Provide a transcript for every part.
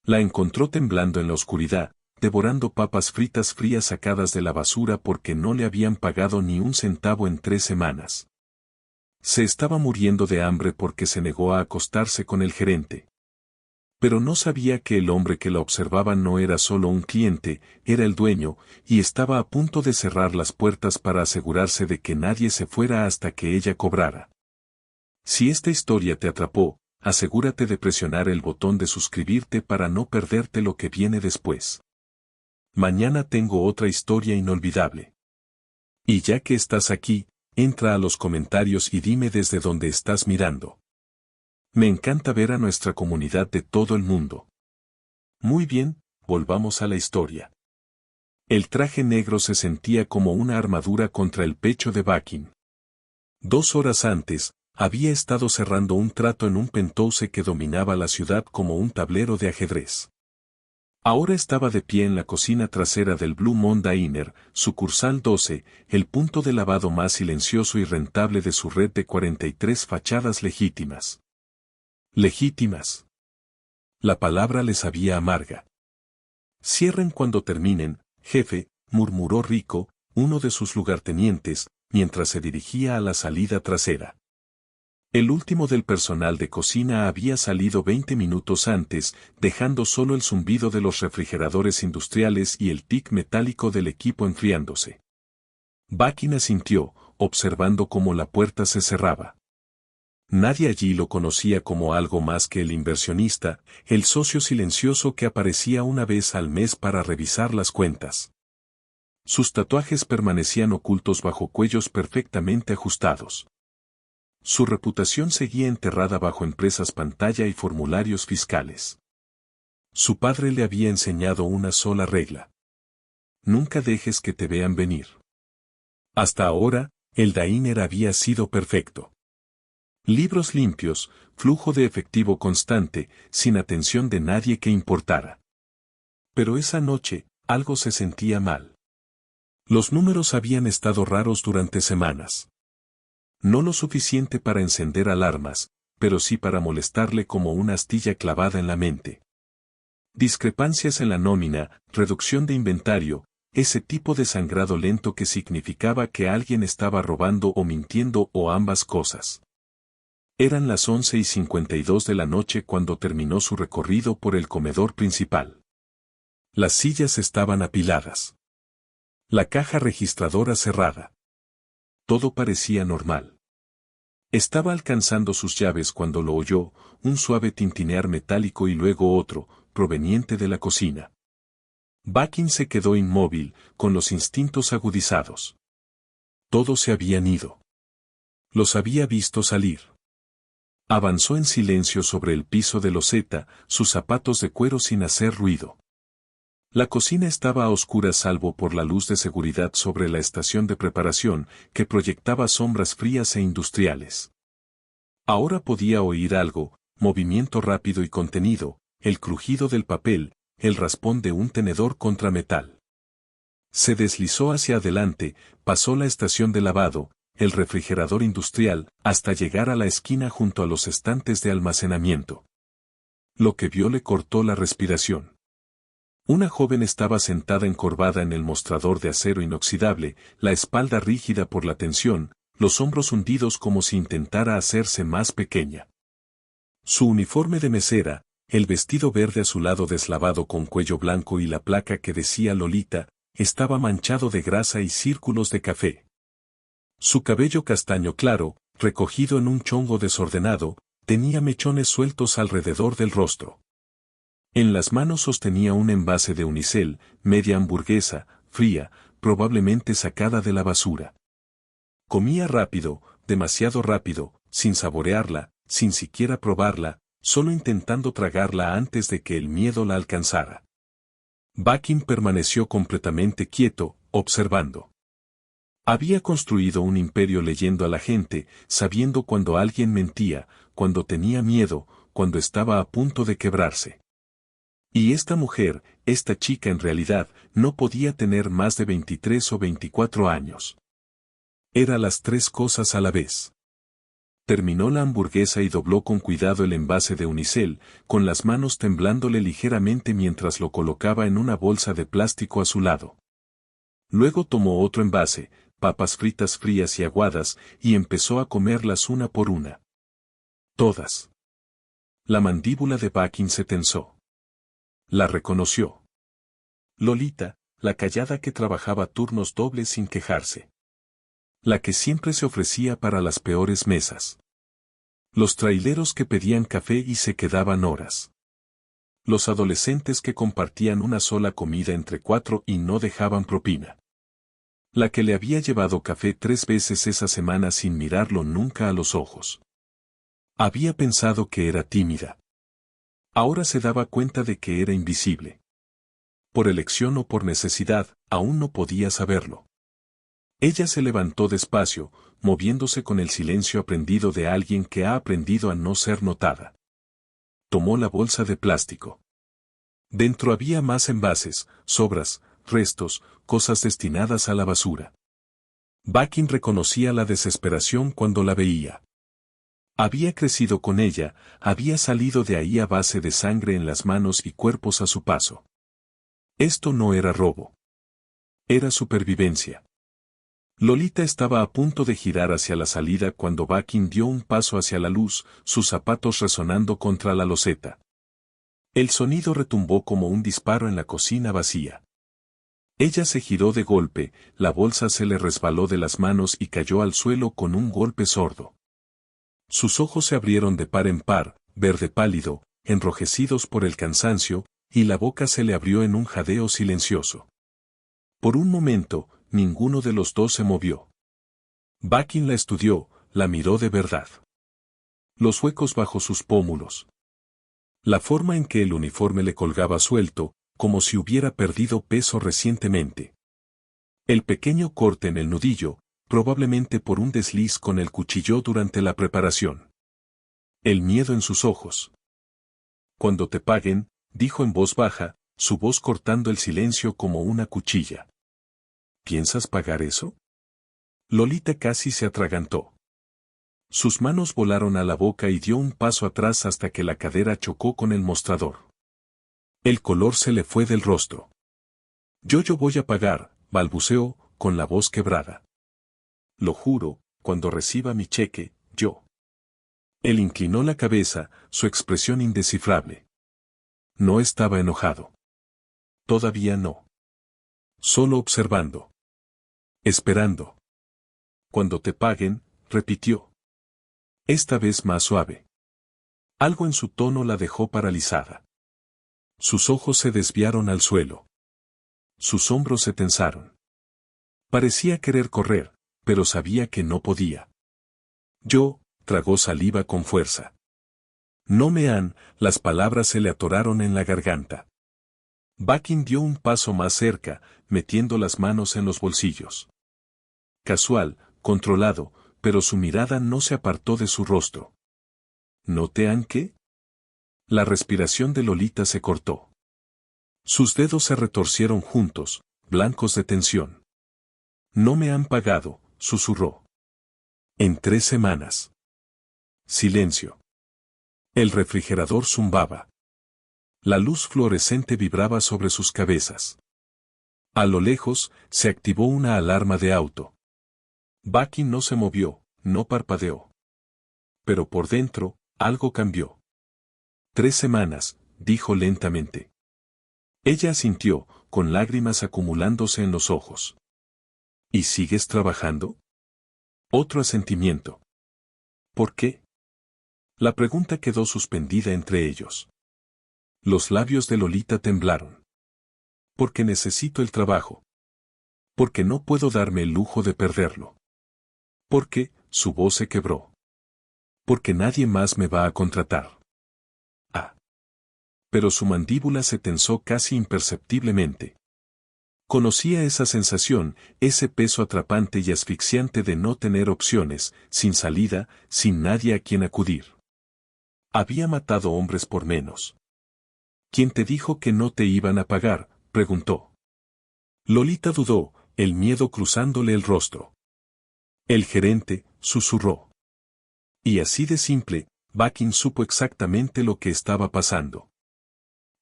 La encontró temblando en la oscuridad, devorando papas fritas frías sacadas de la basura porque no le habían pagado ni un centavo en 3 semanas. Se estaba muriendo de hambre porque se negó a acostarse con el gerente. Pero no sabía que el hombre que la observaba no era solo un cliente, era el dueño, y estaba a punto de cerrar las puertas para asegurarse de que nadie se fuera hasta que ella cobrara. Si esta historia te atrapó, asegúrate de presionar el botón de suscribirte para no perderte lo que viene después. Mañana tengo otra historia inolvidable. Y ya que estás aquí, entra a los comentarios y dime desde dónde estás mirando. Me encanta ver a nuestra comunidad de todo el mundo. Muy bien, volvamos a la historia. El traje negro se sentía como una armadura contra el pecho de Bakin. 2 horas antes, había estado cerrando un trato en un penthouse que dominaba la ciudad como un tablero de ajedrez. Ahora estaba de pie en la cocina trasera del Blue Moon Diner, sucursal 12, el punto de lavado más silencioso y rentable de su red de 43 fachadas legítimas. Legítimas. La palabra le sabía amarga. Cierren cuando terminen, jefe, murmuró Rico, uno de sus lugartenientes, mientras se dirigía a la salida trasera. El último del personal de cocina había salido 20 minutos antes, dejando solo el zumbido de los refrigeradores industriales y el tic metálico del equipo enfriándose. Bakin asintió, observando cómo la puerta se cerraba. Nadie allí lo conocía como algo más que el inversionista, el socio silencioso que aparecía una vez al mes para revisar las cuentas. Sus tatuajes permanecían ocultos bajo cuellos perfectamente ajustados. Su reputación seguía enterrada bajo empresas pantalla y formularios fiscales. Su padre le había enseñado una sola regla. Nunca dejes que te vean venir. Hasta ahora, el diner había sido perfecto. Libros limpios, flujo de efectivo constante, sin atención de nadie que importara. Pero esa noche, algo se sentía mal. Los números habían estado raros durante semanas. No lo suficiente para encender alarmas, pero sí para molestarle como una astilla clavada en la mente. Discrepancias en la nómina, reducción de inventario, ese tipo de sangrado lento que significaba que alguien estaba robando o mintiendo o ambas cosas. Eran las 11:52 de la noche cuando terminó su recorrido por el comedor principal. Las sillas estaban apiladas. La caja registradora cerrada. Todo parecía normal. Estaba alcanzando sus llaves cuando lo oyó, un suave tintinear metálico y luego otro, proveniente de la cocina. Bakin se quedó inmóvil, con los instintos agudizados. Todos se habían ido. Los había visto salir. Avanzó en silencio sobre el piso de loseta, sus zapatos de cuero sin hacer ruido. La cocina estaba a oscuras salvo por la luz de seguridad sobre la estación de preparación, que proyectaba sombras frías e industriales. Ahora podía oír algo, movimiento rápido y contenido, el crujido del papel, el raspón de un tenedor contra metal. Se deslizó hacia adelante, pasó la estación de lavado, el refrigerador industrial, hasta llegar a la esquina junto a los estantes de almacenamiento. Lo que vio le cortó la respiración. Una joven estaba sentada encorvada en el mostrador de acero inoxidable, la espalda rígida por la tensión, los hombros hundidos como si intentara hacerse más pequeña. Su uniforme de mesera, el vestido verde azulado deslavado con cuello blanco y la placa que decía Lolita, estaba manchado de grasa y círculos de café. Su cabello castaño claro, recogido en un chongo desordenado, tenía mechones sueltos alrededor del rostro. En las manos sostenía un envase de unicel, media hamburguesa, fría, probablemente sacada de la basura. Comía rápido, demasiado rápido, sin saborearla, sin siquiera probarla, solo intentando tragarla antes de que el miedo la alcanzara. Bakin permaneció completamente quieto, observando. Había construido un imperio leyendo a la gente, sabiendo cuando alguien mentía, cuando tenía miedo, cuando estaba a punto de quebrarse. Y esta mujer, esta chica en realidad, no podía tener más de 23 o 24 años. Era las tres cosas a la vez. Terminó la hamburguesa y dobló con cuidado el envase de unicel, con las manos temblándole ligeramente mientras lo colocaba en una bolsa de plástico a su lado. Luego tomó otro envase, papas fritas frías y aguadas, y empezó a comerlas una por una. Todas. La mandíbula de Bakin se tensó. La reconoció. Lolita, la callada que trabajaba turnos dobles sin quejarse. La que siempre se ofrecía para las peores mesas. Los traileros que pedían café y se quedaban horas. Los adolescentes que compartían una sola comida entre 4 y no dejaban propina. La que le había llevado café 3 veces esa semana sin mirarlo nunca a los ojos. Había pensado que era tímida. Ahora se daba cuenta de que era invisible. Por elección o por necesidad, aún no podía saberlo. Ella se levantó despacio, moviéndose con el silencio aprendido de alguien que ha aprendido a no ser notada. Tomó la bolsa de plástico. Dentro había más envases, sobras, restos, cosas destinadas a la basura. Bakin reconocía la desesperación cuando la veía. Había crecido con ella, había salido de ahí a base de sangre en las manos y cuerpos a su paso. Esto no era robo. Era supervivencia. Lolita estaba a punto de girar hacia la salida cuando Bakin dio un paso hacia la luz, sus zapatos resonando contra la loseta. El sonido retumbó como un disparo en la cocina vacía. Ella se giró de golpe, la bolsa se le resbaló de las manos y cayó al suelo con un golpe sordo. Sus ojos se abrieron de par en par, verde pálido, enrojecidos por el cansancio, y la boca se le abrió en un jadeo silencioso. Por un momento, ninguno de los dos se movió. Bakin la estudió, la miró de verdad. Los huecos bajo sus pómulos. La forma en que el uniforme le colgaba suelto, como si hubiera perdido peso recientemente. El pequeño corte en el nudillo, probablemente por un desliz con el cuchillo durante la preparación. El miedo en sus ojos. Cuando te paguen, dijo en voz baja, su voz cortando el silencio como una cuchilla. ¿Piensas pagar eso? Lolita casi se atragantó. Sus manos volaron a la boca y dio un paso atrás hasta que la cadera chocó con el mostrador. El color se le fue del rostro. Yo voy a pagar, balbuceó, con la voz quebrada. Lo juro, cuando reciba mi cheque, yo. Él inclinó la cabeza, su expresión indescifrable. No estaba enojado. Todavía no. Solo observando. Esperando. Cuando te paguen, repitió. Esta vez más suave. Algo en su tono la dejó paralizada. Sus ojos se desviaron al suelo. Sus hombros se tensaron. Parecía querer correr, pero sabía que no podía. Yo, tragó saliva con fuerza. No me han, las palabras se le atoraron en la garganta. Bakin dio un paso más cerca, metiendo las manos en los bolsillos. Casual, controlado, pero su mirada no se apartó de su rostro. ¿No te han qué? La respiración de Lolita se cortó. Sus dedos se retorcieron juntos, blancos de tensión. No me han pagado, susurró. En 3 semanas. Silencio. El refrigerador zumbaba. La luz fluorescente vibraba sobre sus cabezas. A lo lejos, se activó una alarma de auto. Bakin no se movió, no parpadeó. Pero por dentro, algo cambió. 3 semanas, dijo lentamente. Ella asintió, con lágrimas acumulándose en los ojos. ¿Y sigues trabajando? Otro asentimiento. ¿Por qué? La pregunta quedó suspendida entre ellos. Los labios de Lolita temblaron. Porque necesito el trabajo. Porque no puedo darme el lujo de perderlo. Porque, su voz se quebró. Porque nadie más me va a contratar. Ah. Pero su mandíbula se tensó casi imperceptiblemente. Conocía esa sensación, ese peso atrapante y asfixiante de no tener opciones, sin salida, sin nadie a quien acudir. Había matado hombres por menos. ¿Quién te dijo que no te iban a pagar?, preguntó. Lolita dudó, el miedo cruzándole el rostro. El gerente, susurró. Y así de simple, Bakin supo exactamente lo que estaba pasando.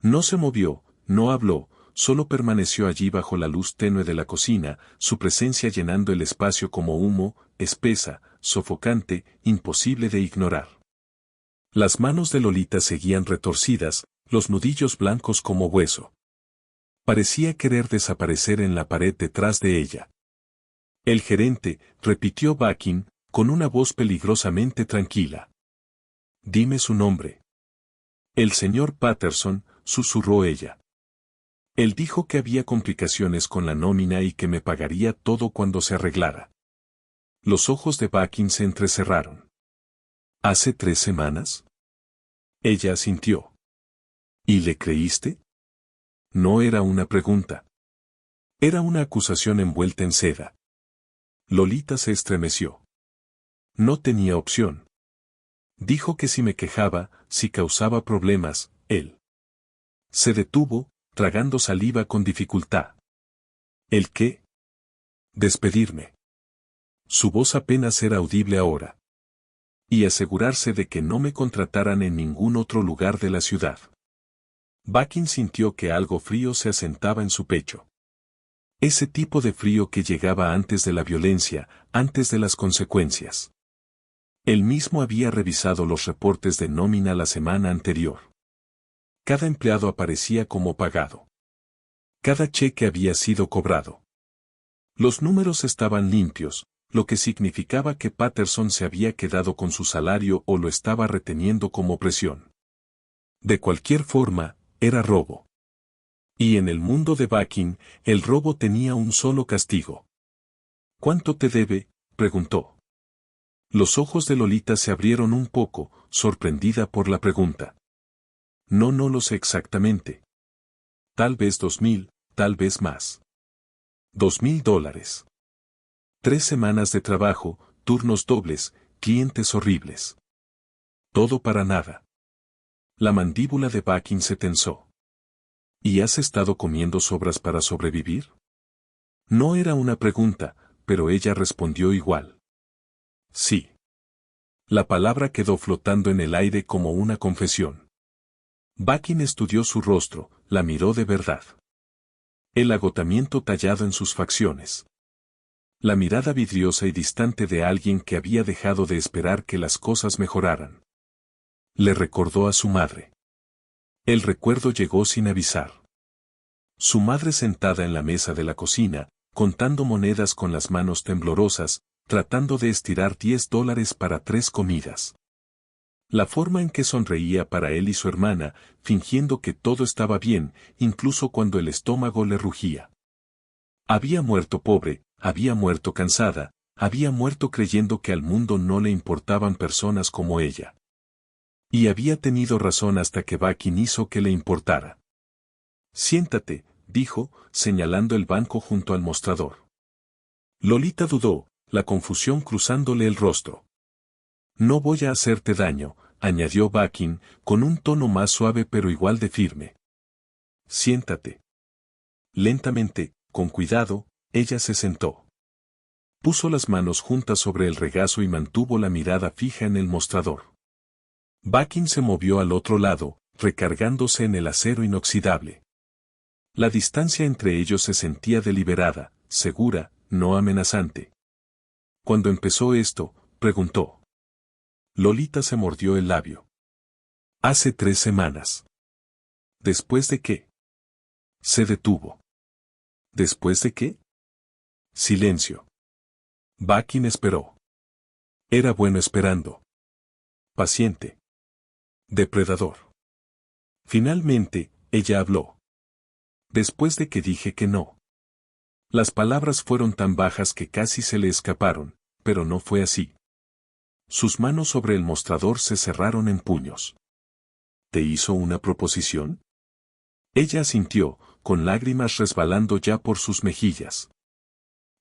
No se movió, no habló, solo permaneció allí bajo la luz tenue de la cocina, su presencia llenando el espacio como humo, espesa, sofocante, imposible de ignorar. Las manos de Lolita seguían retorcidas, los nudillos blancos como hueso. Parecía querer desaparecer en la pared detrás de ella. El gerente, repitió Bakin, con una voz peligrosamente tranquila. Dime su nombre. El señor Patterson, susurró ella. Él dijo que había complicaciones con la nómina y que me pagaría todo cuando se arreglara. Los ojos de Bakin se entrecerraron. ¿Hace 3 semanas? Ella asintió. ¿Y le creíste? No era una pregunta. Era una acusación envuelta en seda. Lolita se estremeció. No tenía opción. Dijo que si me quejaba, si causaba problemas, él. Se detuvo, tragando saliva con dificultad. ¿El qué? Despedirme. Su voz apenas era audible ahora. Y asegurarse de que no me contrataran en ningún otro lugar de la ciudad. Bakin sintió que algo frío se asentaba en su pecho. Ese tipo de frío que llegaba antes de la violencia, antes de las consecuencias. Él mismo había revisado los reportes de nómina la semana anterior. Cada empleado aparecía como pagado. Cada cheque había sido cobrado. Los números estaban limpios, lo que significaba que Patterson se había quedado con su salario o lo estaba reteniendo como presión. De cualquier forma, era robo. Y en el mundo de Bakin, el robo tenía un solo castigo. ¿Cuánto te debe?, preguntó. Los ojos de Lolita se abrieron un poco, sorprendida por la pregunta. No lo sé exactamente. Tal vez 2,000, tal vez más. $2,000. 3 semanas de trabajo, turnos dobles, clientes horribles. Todo para nada. La mandíbula de Bakin se tensó. ¿Y has estado comiendo sobras para sobrevivir? No era una pregunta, pero ella respondió igual. Sí. La palabra quedó flotando en el aire como una confesión. Bakin estudió su rostro, la miró de verdad. El agotamiento tallado en sus facciones. La mirada vidriosa y distante de alguien que había dejado de esperar que las cosas mejoraran. Le recordó a su madre. El recuerdo llegó sin avisar. Su madre sentada en la mesa de la cocina, contando monedas con las manos temblorosas, tratando de estirar $10 para 3 comidas. La forma en que sonreía para él y su hermana, fingiendo que todo estaba bien, incluso cuando el estómago le rugía. Había muerto pobre, había muerto cansada, había muerto creyendo que al mundo no le importaban personas como ella. Y había tenido razón hasta que Bakin hizo que le importara. Siéntate, dijo, señalando el banco junto al mostrador. Lolita dudó, la confusión cruzándole el rostro. No voy a hacerte daño, añadió Bakin, con un tono más suave pero igual de firme. Siéntate. Lentamente, con cuidado, ella se sentó. Puso las manos juntas sobre el regazo y mantuvo la mirada fija en el mostrador. Bakin se movió al otro lado, recargándose en el acero inoxidable. La distancia entre ellos se sentía deliberada, segura, no amenazante. Cuando empezó esto, preguntó. Lolita se mordió el labio. Hace 3 semanas. ¿Después de qué? Se detuvo. ¿Después de qué? Silencio. Bakin esperó. Era bueno esperando. Paciente. Depredador. Finalmente, ella habló. Después de que dije que no. Las palabras fueron tan bajas que casi se le escaparon, pero no fue así. Sus manos sobre el mostrador se cerraron en puños. ¿Te hizo una proposición? Ella asintió, con lágrimas resbalando ya por sus mejillas.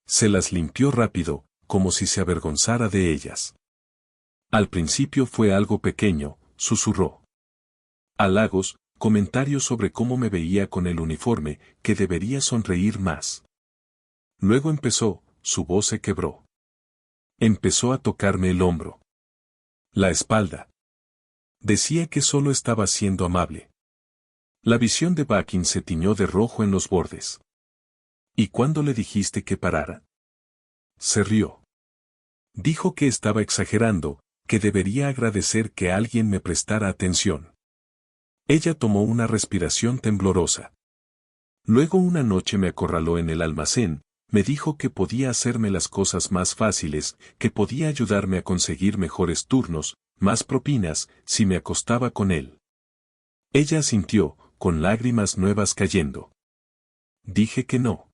Se las limpió rápido, como si se avergonzara de ellas. Al principio fue algo pequeño, susurró. Halagos, comentarios sobre cómo me veía con el uniforme, que debería sonreír más. Luego empezó, su voz se quebró. Empezó a tocarme el hombro. La espalda. Decía que solo estaba siendo amable. La visión de Bakin se tiñó de rojo en los bordes. ¿Y cuándo le dijiste que parara? Se rió. Dijo que estaba exagerando, que debería agradecer que alguien me prestara atención. Ella tomó una respiración temblorosa. Luego una noche me acorraló en el almacén, me dijo que podía hacerme las cosas más fáciles, que podía ayudarme a conseguir mejores turnos, más propinas, si me acostaba con él. Ella asintió, con lágrimas nuevas cayendo. Dije que no.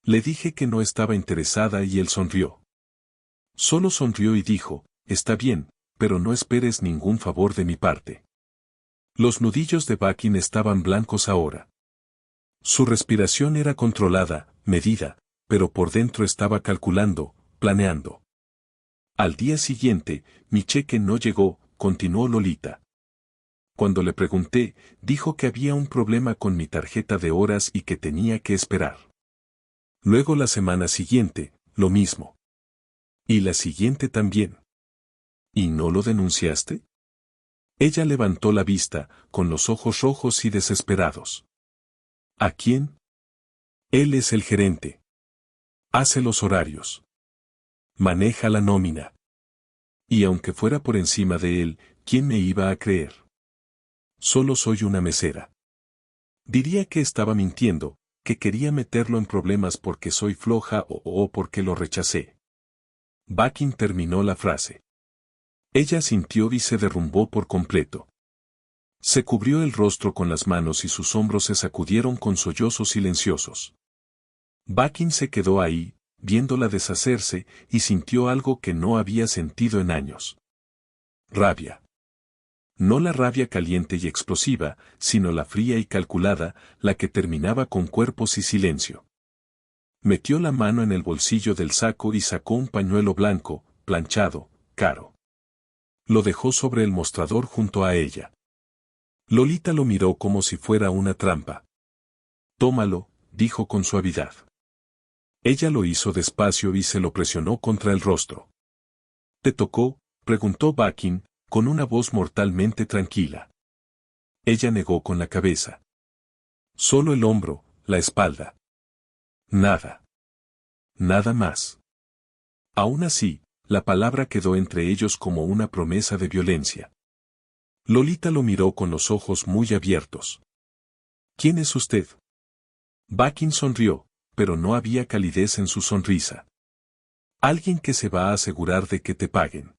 Le dije que no estaba interesada y él sonrió. Solo sonrió y dijo, está bien, pero no esperes ningún favor de mi parte. Los nudillos de Bakin estaban blancos ahora. Su respiración era controlada, medida, pero por dentro estaba calculando, planeando. Al día siguiente, mi cheque no llegó, continuó Lolita. Cuando le pregunté, dijo que había un problema con mi tarjeta de horas y que tenía que esperar. Luego la semana siguiente, lo mismo. Y la siguiente también. ¿Y no lo denunciaste? Ella levantó la vista, con los ojos rojos y desesperados. ¿A quién? Él es el gerente. Hace los horarios. Maneja la nómina. Y aunque fuera por encima de él, ¿quién me iba a creer? Solo soy una mesera. Diría que estaba mintiendo, que quería meterlo en problemas porque soy floja o porque lo rechacé. Bakin terminó la frase. Ella sintió y se derrumbó por completo. Se cubrió el rostro con las manos y sus hombros se sacudieron con sollozos silenciosos. Bakin se quedó ahí, viéndola deshacerse, y sintió algo que no había sentido en años. Rabia. No la rabia caliente y explosiva, sino la fría y calculada, la que terminaba con cuerpos y silencio. Metió la mano en el bolsillo del saco y sacó un pañuelo blanco, planchado, caro. Lo dejó sobre el mostrador junto a ella. Lolita lo miró como si fuera una trampa. Tómalo, dijo con suavidad. Ella lo hizo despacio y se lo presionó contra el rostro. ¿Te tocó?, preguntó Bakin, con una voz mortalmente tranquila. Ella negó con la cabeza. Solo el hombro, la espalda. Nada. Nada más. Aún así, la palabra quedó entre ellos como una promesa de violencia. Lolita lo miró con los ojos muy abiertos. ¿Quién es usted? Bakin sonrió, pero no había calidez en su sonrisa. Alguien que se va a asegurar de que te paguen.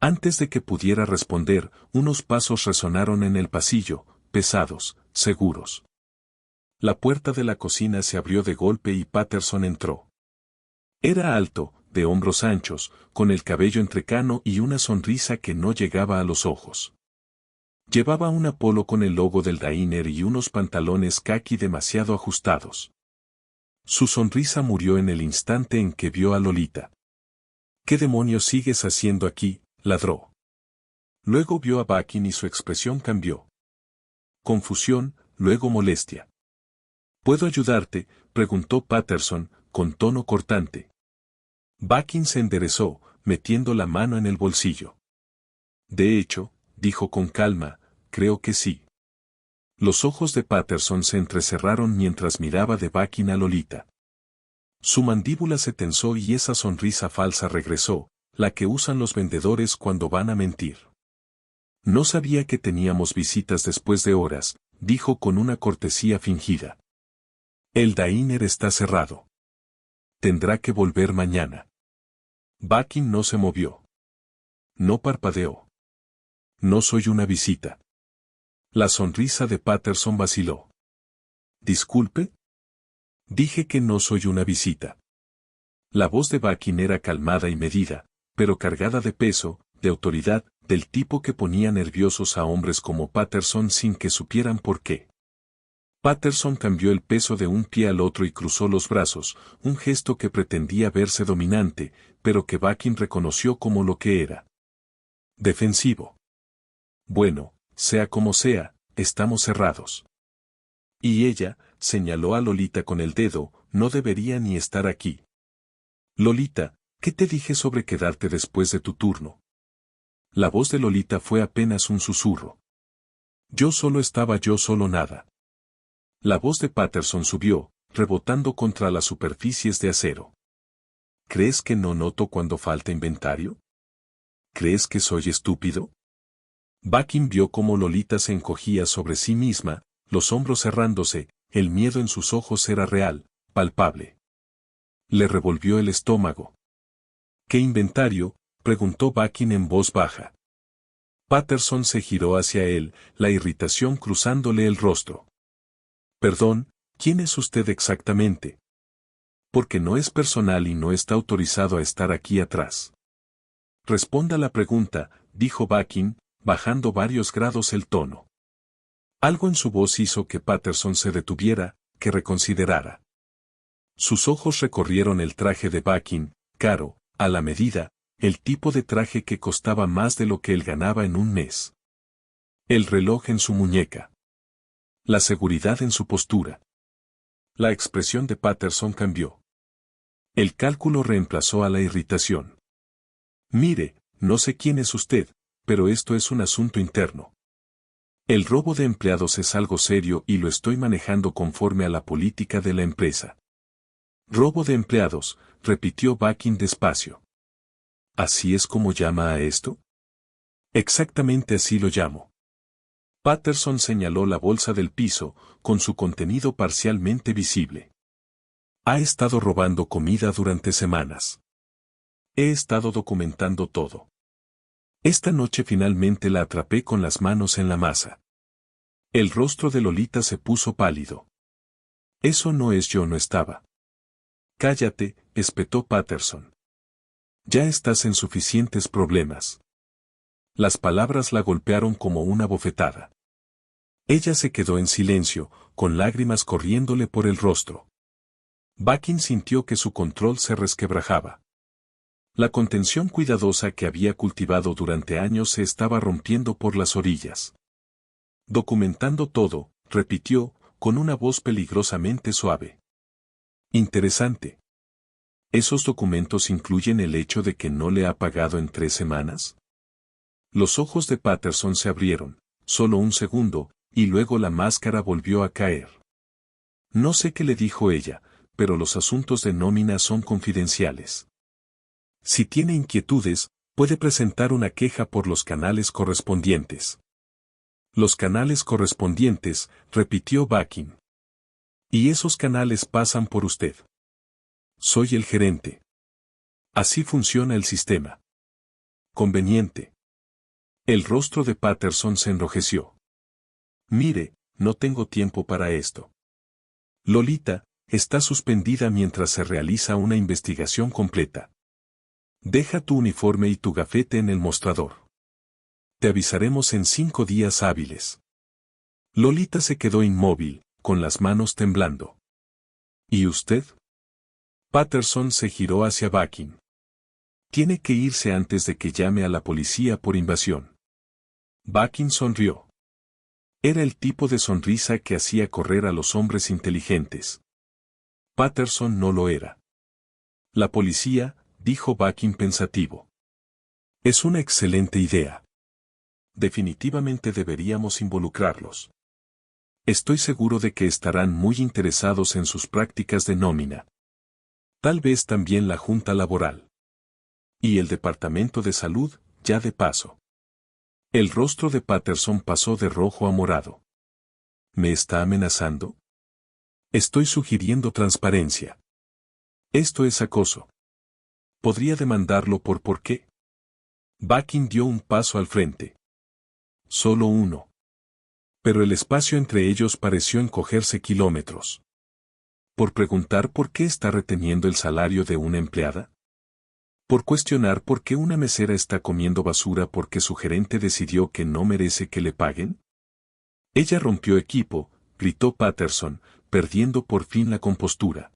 Antes de que pudiera responder, unos pasos resonaron en el pasillo, pesados, seguros. La puerta de la cocina se abrió de golpe y Patterson entró. Era alto, de hombros anchos, con el cabello entrecano y una sonrisa que no llegaba a los ojos. Llevaba un polo con el logo del diner y unos pantalones caqui demasiado ajustados. Su sonrisa murió en el instante en que vio a Lolita. ¿Qué demonios sigues haciendo aquí?, ladró. Luego vio a Bakin y su expresión cambió. Confusión, luego molestia. ¿Puedo ayudarte?, preguntó Patterson, con tono cortante. Bakin se enderezó, metiendo la mano en el bolsillo. De hecho, dijo con calma, creo que sí. Los ojos de Patterson se entrecerraron mientras miraba de Bakin a Lolita. Su mandíbula se tensó y esa sonrisa falsa regresó, la que usan los vendedores cuando van a mentir. No sabía que teníamos visitas después de horas, dijo con una cortesía fingida. El diner está cerrado. Tendrá que volver mañana. Bakin no se movió. No parpadeó. No soy una visita. La sonrisa de Patterson vaciló. ¿Disculpe? Dije que no soy una visita. La voz de Bakin era calmada y medida, pero cargada de peso, de autoridad, del tipo que ponía nerviosos a hombres como Patterson sin que supieran por qué. Patterson cambió el peso de un pie al otro y cruzó los brazos, un gesto que pretendía verse dominante, pero que Bakin reconoció como lo que era. Defensivo. Bueno, sea como sea, estamos cerrados. Y ella, señaló a Lolita con el dedo, no debería ni estar aquí. Lolita, ¿qué te dije sobre quedarte después de tu turno? La voz de Lolita fue apenas un susurro. Yo solo nada. La voz de Patterson subió, rebotando contra las superficies de acero. ¿Crees que no noto cuando falta inventario? ¿Crees que soy estúpido? Bakin vio cómo Lolita se encogía sobre sí misma, los hombros cerrándose, el miedo en sus ojos era real, palpable. Le revolvió el estómago. ¿Qué inventario?, preguntó Bakin en voz baja. Patterson se giró hacia él, la irritación cruzándole el rostro. Perdón, ¿quién es usted exactamente? Porque no es personal y no está autorizado a estar aquí atrás. Responda la pregunta, dijo Bakin, bajando varios grados el tono. Algo en su voz hizo que Patterson se detuviera, que reconsiderara. Sus ojos recorrieron el traje de Bakin, caro, a la medida, el tipo de traje que costaba más de lo que él ganaba en un mes. El reloj en su muñeca. La seguridad en su postura. La expresión de Patterson cambió. El cálculo reemplazó a la irritación. Mire, no sé quién es usted, pero esto es un asunto interno. El robo de empleados es algo serio y lo estoy manejando conforme a la política de la empresa. Robo de empleados, repitió Bakin despacio. ¿Así es como llama a esto? Exactamente así lo llamo. Patterson señaló la bolsa del piso, con su contenido parcialmente visible. Ha estado robando comida durante semanas. He estado documentando todo. Esta noche finalmente la atrapé con las manos en la masa. El rostro de Lolita se puso pálido. Eso no es, yo no estaba. Cállate, espetó Patterson. Ya estás en suficientes problemas. Las palabras la golpearon como una bofetada. Ella se quedó en silencio, con lágrimas corriéndole por el rostro. Bakin sintió que su control se resquebrajaba. La contención cuidadosa que había cultivado durante años se estaba rompiendo por las orillas. Documentando todo, repitió, con una voz peligrosamente suave. Interesante. ¿Esos documentos incluyen el hecho de que no le ha pagado en 3 semanas? Los ojos de Patterson se abrieron, solo un segundo, y luego la máscara volvió a caer. No sé qué le dijo ella, pero los asuntos de nómina son confidenciales. Si tiene inquietudes, puede presentar una queja por los canales correspondientes. Los canales correspondientes, repitió Bakin. Y esos canales pasan por usted. Soy el gerente. Así funciona el sistema. Conveniente. El rostro de Patterson se enrojeció. Mire, no tengo tiempo para esto. Lolita, está suspendida mientras se realiza una investigación completa. Deja tu uniforme y tu gafete en el mostrador. Te avisaremos en 5 días hábiles. Lolita se quedó inmóvil, con las manos temblando. ¿Y usted? Patterson se giró hacia Bakin. Tiene que irse antes de que llame a la policía por invasión. Bakin sonrió. Era el tipo de sonrisa que hacía correr a los hombres inteligentes. Patterson no lo era. La policía, dijo Bakin pensativo. Es una excelente idea. Definitivamente deberíamos involucrarlos. Estoy seguro de que estarán muy interesados en sus prácticas de nómina. Tal vez también la Junta Laboral. Y el Departamento de Salud, ya de paso. El rostro de Patterson pasó de rojo a morado. ¿Me está amenazando? Estoy sugiriendo transparencia. Esto es acoso. ¿Podría demandarlo por qué? Bakin dio un paso al frente. Solo uno. Pero el espacio entre ellos pareció encogerse kilómetros. ¿Por preguntar por qué está reteniendo el salario de una empleada? ¿Por cuestionar por qué una mesera está comiendo basura porque su gerente decidió que no merece que le paguen? Ella rompió equipo, gritó Patterson, perdiendo por fin la compostura.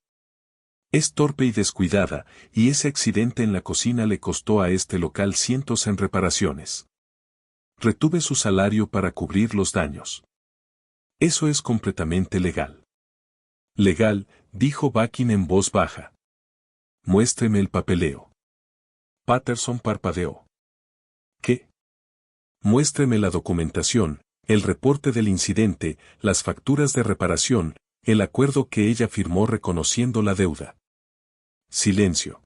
Es torpe y descuidada, y ese accidente en la cocina le costó a este local cientos en reparaciones. Retuve su salario para cubrir los daños. Eso es completamente legal. Legal, dijo Bakin en voz baja. Muéstreme el papeleo. Patterson parpadeó. ¿Qué? Muéstreme la documentación, el reporte del incidente, las facturas de reparación, el acuerdo que ella firmó reconociendo la deuda. Silencio.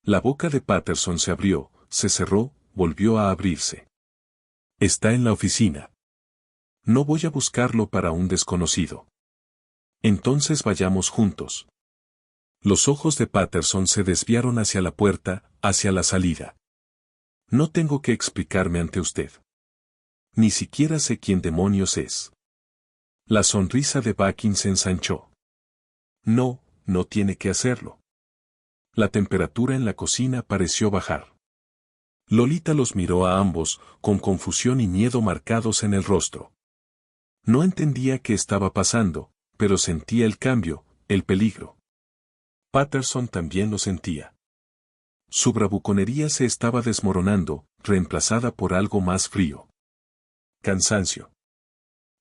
La boca de Patterson se abrió, se cerró, volvió a abrirse. Está en la oficina. No voy a buscarlo para un desconocido. Entonces vayamos juntos. Los ojos de Patterson se desviaron hacia la puerta, hacia la salida. No tengo que explicarme ante usted. Ni siquiera sé quién demonios es. La sonrisa de Bucking se ensanchó. No, no tiene que hacerlo. La temperatura en la cocina pareció bajar. Lolita los miró a ambos, con confusión y miedo marcados en el rostro. No entendía qué estaba pasando, pero sentía el cambio, el peligro. Patterson también lo sentía. Su bravuconería se estaba desmoronando, reemplazada por algo más frío. Cansancio.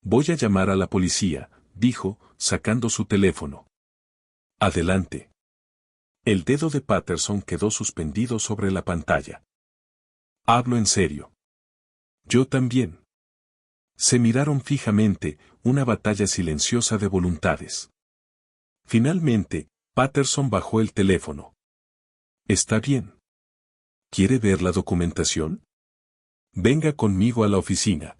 Voy a llamar a la policía, dijo, sacando su teléfono. Adelante. El dedo de Patterson quedó suspendido sobre la pantalla. Hablo en serio. Yo también. Se miraron fijamente, una batalla silenciosa de voluntades. Finalmente, Patterson bajó el teléfono. Está bien. ¿Quiere ver la documentación? Venga conmigo a la oficina.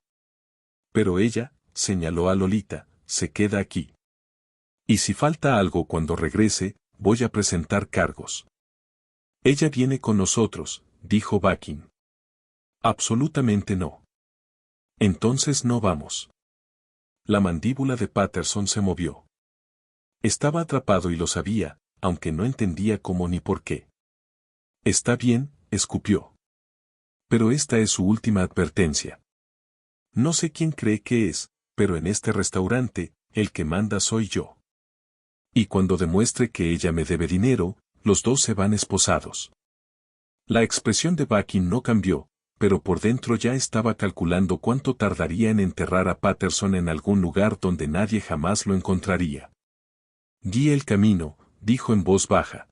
Pero ella, señaló a Lolita, se queda aquí. Y si falta algo cuando regrese, voy a presentar cargos. Ella viene con nosotros, dijo Bucking. Absolutamente no. Entonces no vamos. La mandíbula de Patterson se movió. Estaba atrapado y lo sabía, aunque no entendía cómo ni por qué. Está bien, escupió. Pero esta es su última advertencia. No sé quién cree que es, pero en este restaurante, el que manda soy yo. Y cuando demuestre que ella me debe dinero, los dos se van esposados. La expresión de Bucking no cambió, pero por dentro ya estaba calculando cuánto tardaría en enterrar a Patterson en algún lugar donde nadie jamás lo encontraría. Guíe el camino, dijo en voz baja.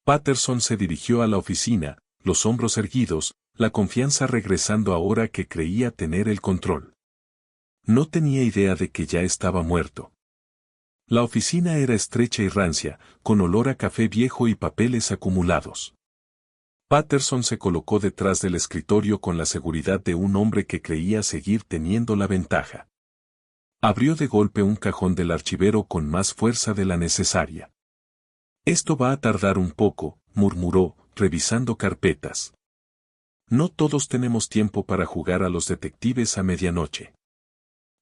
Patterson se dirigió a la oficina, los hombros erguidos, la confianza regresando ahora que creía tener el control. No tenía idea de que ya estaba muerto. La oficina era estrecha y rancia, con olor a café viejo y papeles acumulados. Patterson se colocó detrás del escritorio con la seguridad de un hombre que creía seguir teniendo la ventaja. Abrió de golpe un cajón del archivero con más fuerza de la necesaria. Esto va a tardar un poco, murmuró, revisando carpetas. No todos tenemos tiempo para jugar a los detectives a medianoche.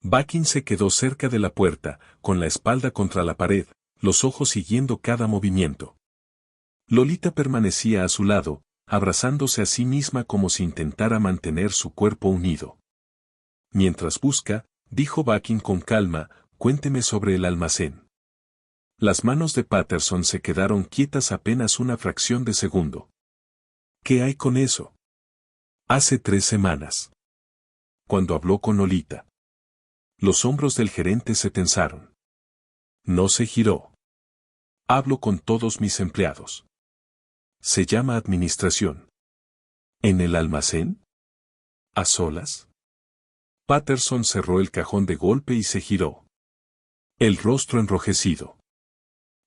Bucking se quedó cerca de la puerta, con la espalda contra la pared, los ojos siguiendo cada movimiento. Lolita permanecía a su lado, abrazándose a sí misma como si intentara mantener su cuerpo unido. Mientras busca, dijo Bucking con calma, cuénteme sobre el almacén. Las manos de Patterson se quedaron quietas apenas una fracción de segundo. ¿Qué hay con eso? Hace 3 semanas. Cuando habló con Lolita. Los hombros del gerente se tensaron. No se giró. Hablo con todos mis empleados. Se llama administración. ¿En el almacén? ¿A solas? Patterson cerró el cajón de golpe y se giró. El rostro enrojecido.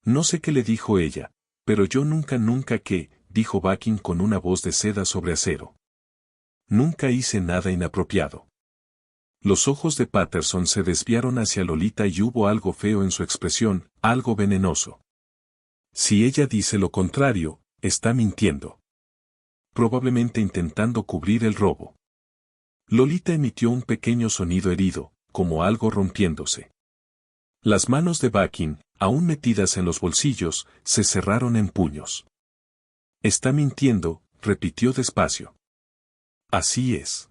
No sé qué le dijo ella, pero yo nunca que, dijo Bucking con una voz de seda sobre acero. Nunca hice nada inapropiado. Los ojos de Patterson se desviaron hacia Lolita y hubo algo feo en su expresión, algo venenoso. Si ella dice lo contrario, está mintiendo. Probablemente intentando cubrir el robo. Lolita emitió un pequeño sonido herido, como algo rompiéndose. Las manos de Bucking, aún metidas en los bolsillos, se cerraron en puños. Está mintiendo, repitió despacio. Así es.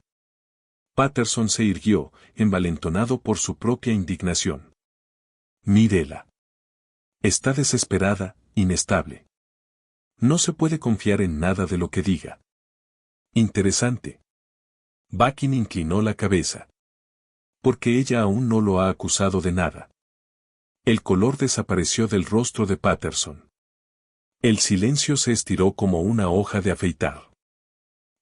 Patterson se irguió, envalentonado por su propia indignación. Mírela. Está desesperada, inestable. No se puede confiar en nada de lo que diga. Interesante. Bucking inclinó la cabeza. Porque ella aún no lo ha acusado de nada. El color desapareció del rostro de Patterson. El silencio se estiró como una hoja de afeitar.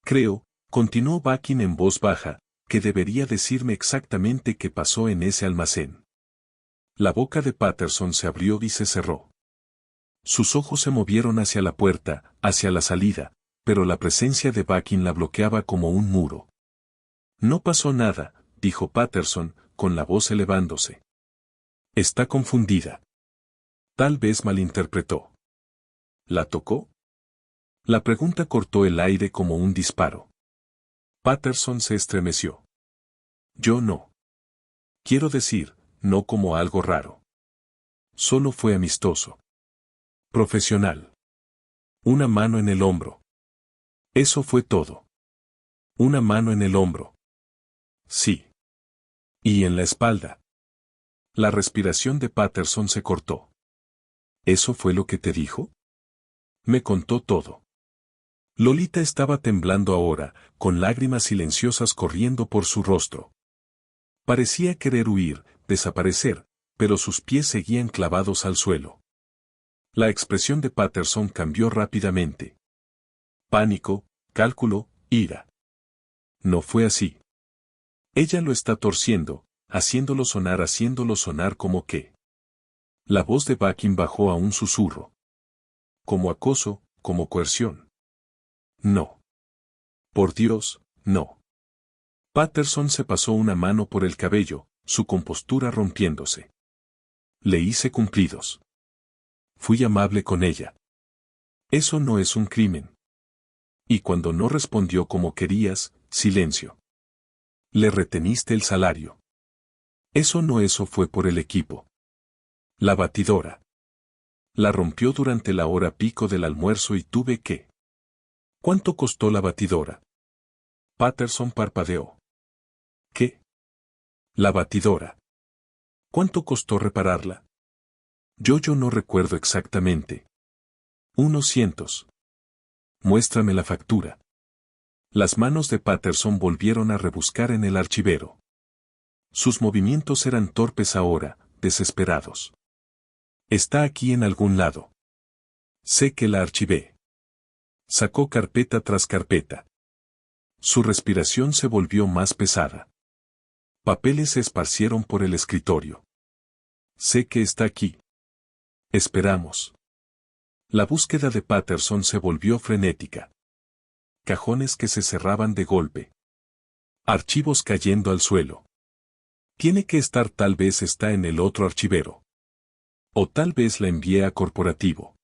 Creo, Continuó Bakin en voz baja, que debería decirme exactamente qué pasó en ese almacén. La boca de Patterson se abrió y se cerró. Sus ojos se movieron hacia la puerta, hacia la salida, pero la presencia de Bakin la bloqueaba como un muro. No pasó nada, dijo Patterson, con la voz elevándose. Está confundida. Tal vez malinterpretó. ¿La tocó? La pregunta cortó el aire como un disparo. Patterson se estremeció. Yo no. Quiero decir, no como algo raro. Solo fue amistoso. Profesional. Una mano en el hombro. Eso fue todo. Una mano en el hombro. Sí. Y en la espalda. La respiración de Patterson se cortó. ¿Eso fue lo que te dijo? Me contó todo. Lolita estaba temblando ahora, con lágrimas silenciosas corriendo por su rostro. Parecía querer huir, desaparecer, pero sus pies seguían clavados al suelo. La expresión de Patterson cambió rápidamente. Pánico, cálculo, ira. No fue así. Ella lo está torciendo, haciéndolo sonar como que. La voz de Bakin bajó a un susurro. Como acoso, como coerción. No. Por Dios, no. Patterson se pasó una mano por el cabello, su compostura rompiéndose. Le hice cumplidos. Fui amable con ella. Eso no es un crimen. Y cuando no respondió como querías, silencio. Le reteniste el salario. Eso fue por el equipo. La batidora. La rompió durante la hora pico del almuerzo y tuve que. ¿Cuánto costó la batidora? Patterson parpadeó. ¿Qué? La batidora. ¿Cuánto costó repararla? Yo no recuerdo exactamente. Unos cientos. Muéstrame la factura. Las manos de Patterson volvieron a rebuscar en el archivero. Sus movimientos eran torpes ahora, desesperados. Está aquí en algún lado. Sé que la archivé. Sacó carpeta tras carpeta. Su respiración se volvió más pesada. Papeles se esparcieron por el escritorio. Sé que está aquí. Esperamos. La búsqueda de Patterson se volvió frenética. Cajones que se cerraban de golpe. Archivos cayendo al suelo. Tiene que estar, tal vez está en el otro archivero. O tal vez la envié a corporativo.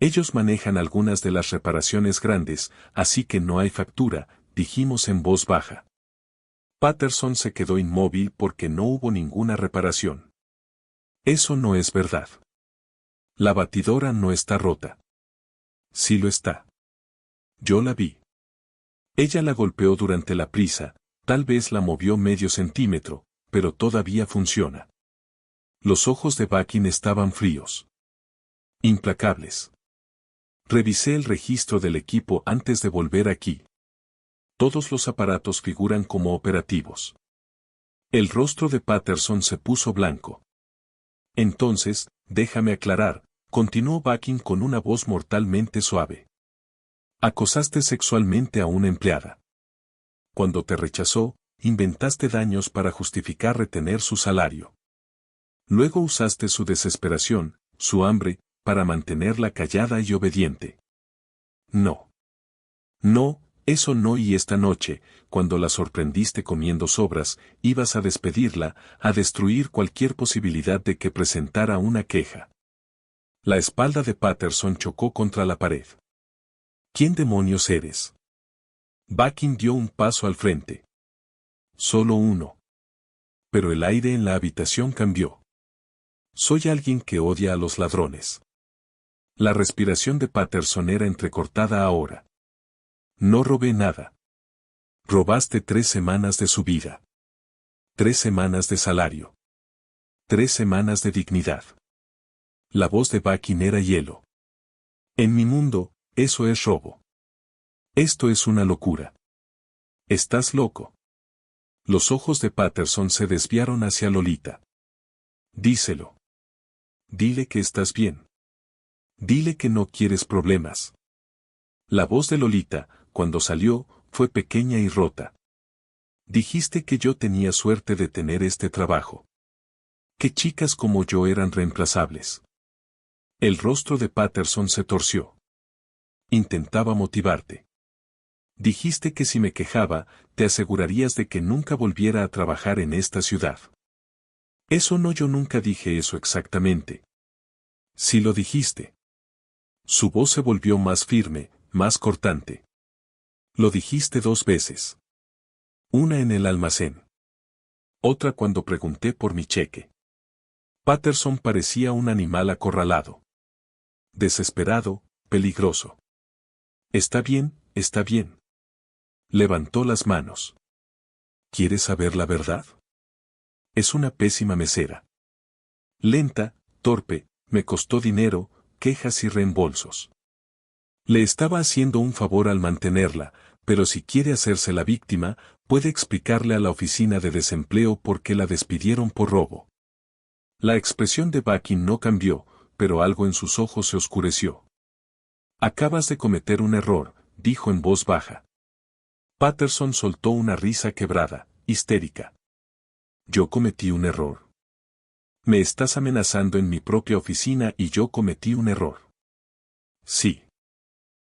Ellos manejan algunas de las reparaciones grandes, así que no hay factura, dijimos en voz baja. Patterson se quedó inmóvil porque no hubo ninguna reparación. Eso no es verdad. La batidora no está rota. Sí lo está. Yo la vi. Ella la golpeó durante la prisa, tal vez la movió medio centímetro, pero todavía funciona. Los ojos de Bakin estaban fríos. Implacables. Revisé el registro del equipo antes de volver aquí. Todos los aparatos figuran como operativos. El rostro de Patterson se puso blanco. Entonces, déjame aclarar, continuó Bakin con una voz mortalmente suave. Acosaste sexualmente a una empleada. Cuando te rechazó, inventaste daños para justificar retener su salario. Luego usaste su desesperación, su hambre, para mantenerla callada y obediente. No. No, eso no, y esta noche, cuando la sorprendiste comiendo sobras, ibas a despedirla, a destruir cualquier posibilidad de que presentara una queja. La espalda de Patterson chocó contra la pared. ¿Quién demonios eres? Bakin dio un paso al frente. Solo uno. Pero el aire en la habitación cambió. Soy alguien que odia a los ladrones. La respiración de Patterson era entrecortada ahora. No robé nada. Robaste 3 semanas de su vida. 3 semanas de salario. 3 semanas de dignidad. La voz de Bakin era hielo. En mi mundo, eso es robo. Esto es una locura. ¿Estás loco? Los ojos de Patterson se desviaron hacia Lolita. Díselo. Dile que estás bien. Dile que no quieres problemas. La voz de Lolita, cuando salió, fue pequeña y rota. Dijiste que yo tenía suerte de tener este trabajo. Que chicas como yo eran reemplazables. El rostro de Patterson se torció. Intentaba motivarte. Dijiste que si me quejaba, te asegurarías de que nunca volviera a trabajar en esta ciudad. Eso no, yo nunca dije eso exactamente. Sí lo dijiste. Su voz se volvió más firme, más cortante. Lo dijiste 2 veces. Una en el almacén. Otra cuando pregunté por mi cheque. Patterson parecía un animal acorralado. Desesperado, peligroso. Está bien, está bien. Levantó las manos. ¿Quieres saber la verdad? Es una pésima mesera. Lenta, torpe, me costó dinero, quejas y reembolsos. Le estaba haciendo un favor al mantenerla, pero si quiere hacerse la víctima, puede explicarle a la oficina de desempleo por qué la despidieron por robo. La expresión de Bucky no cambió, pero algo en sus ojos se oscureció. Acabas de cometer un error, dijo en voz baja. Patterson soltó una risa quebrada, histérica. Yo cometí un error. Me estás amenazando en mi propia oficina y yo cometí un error. Sí.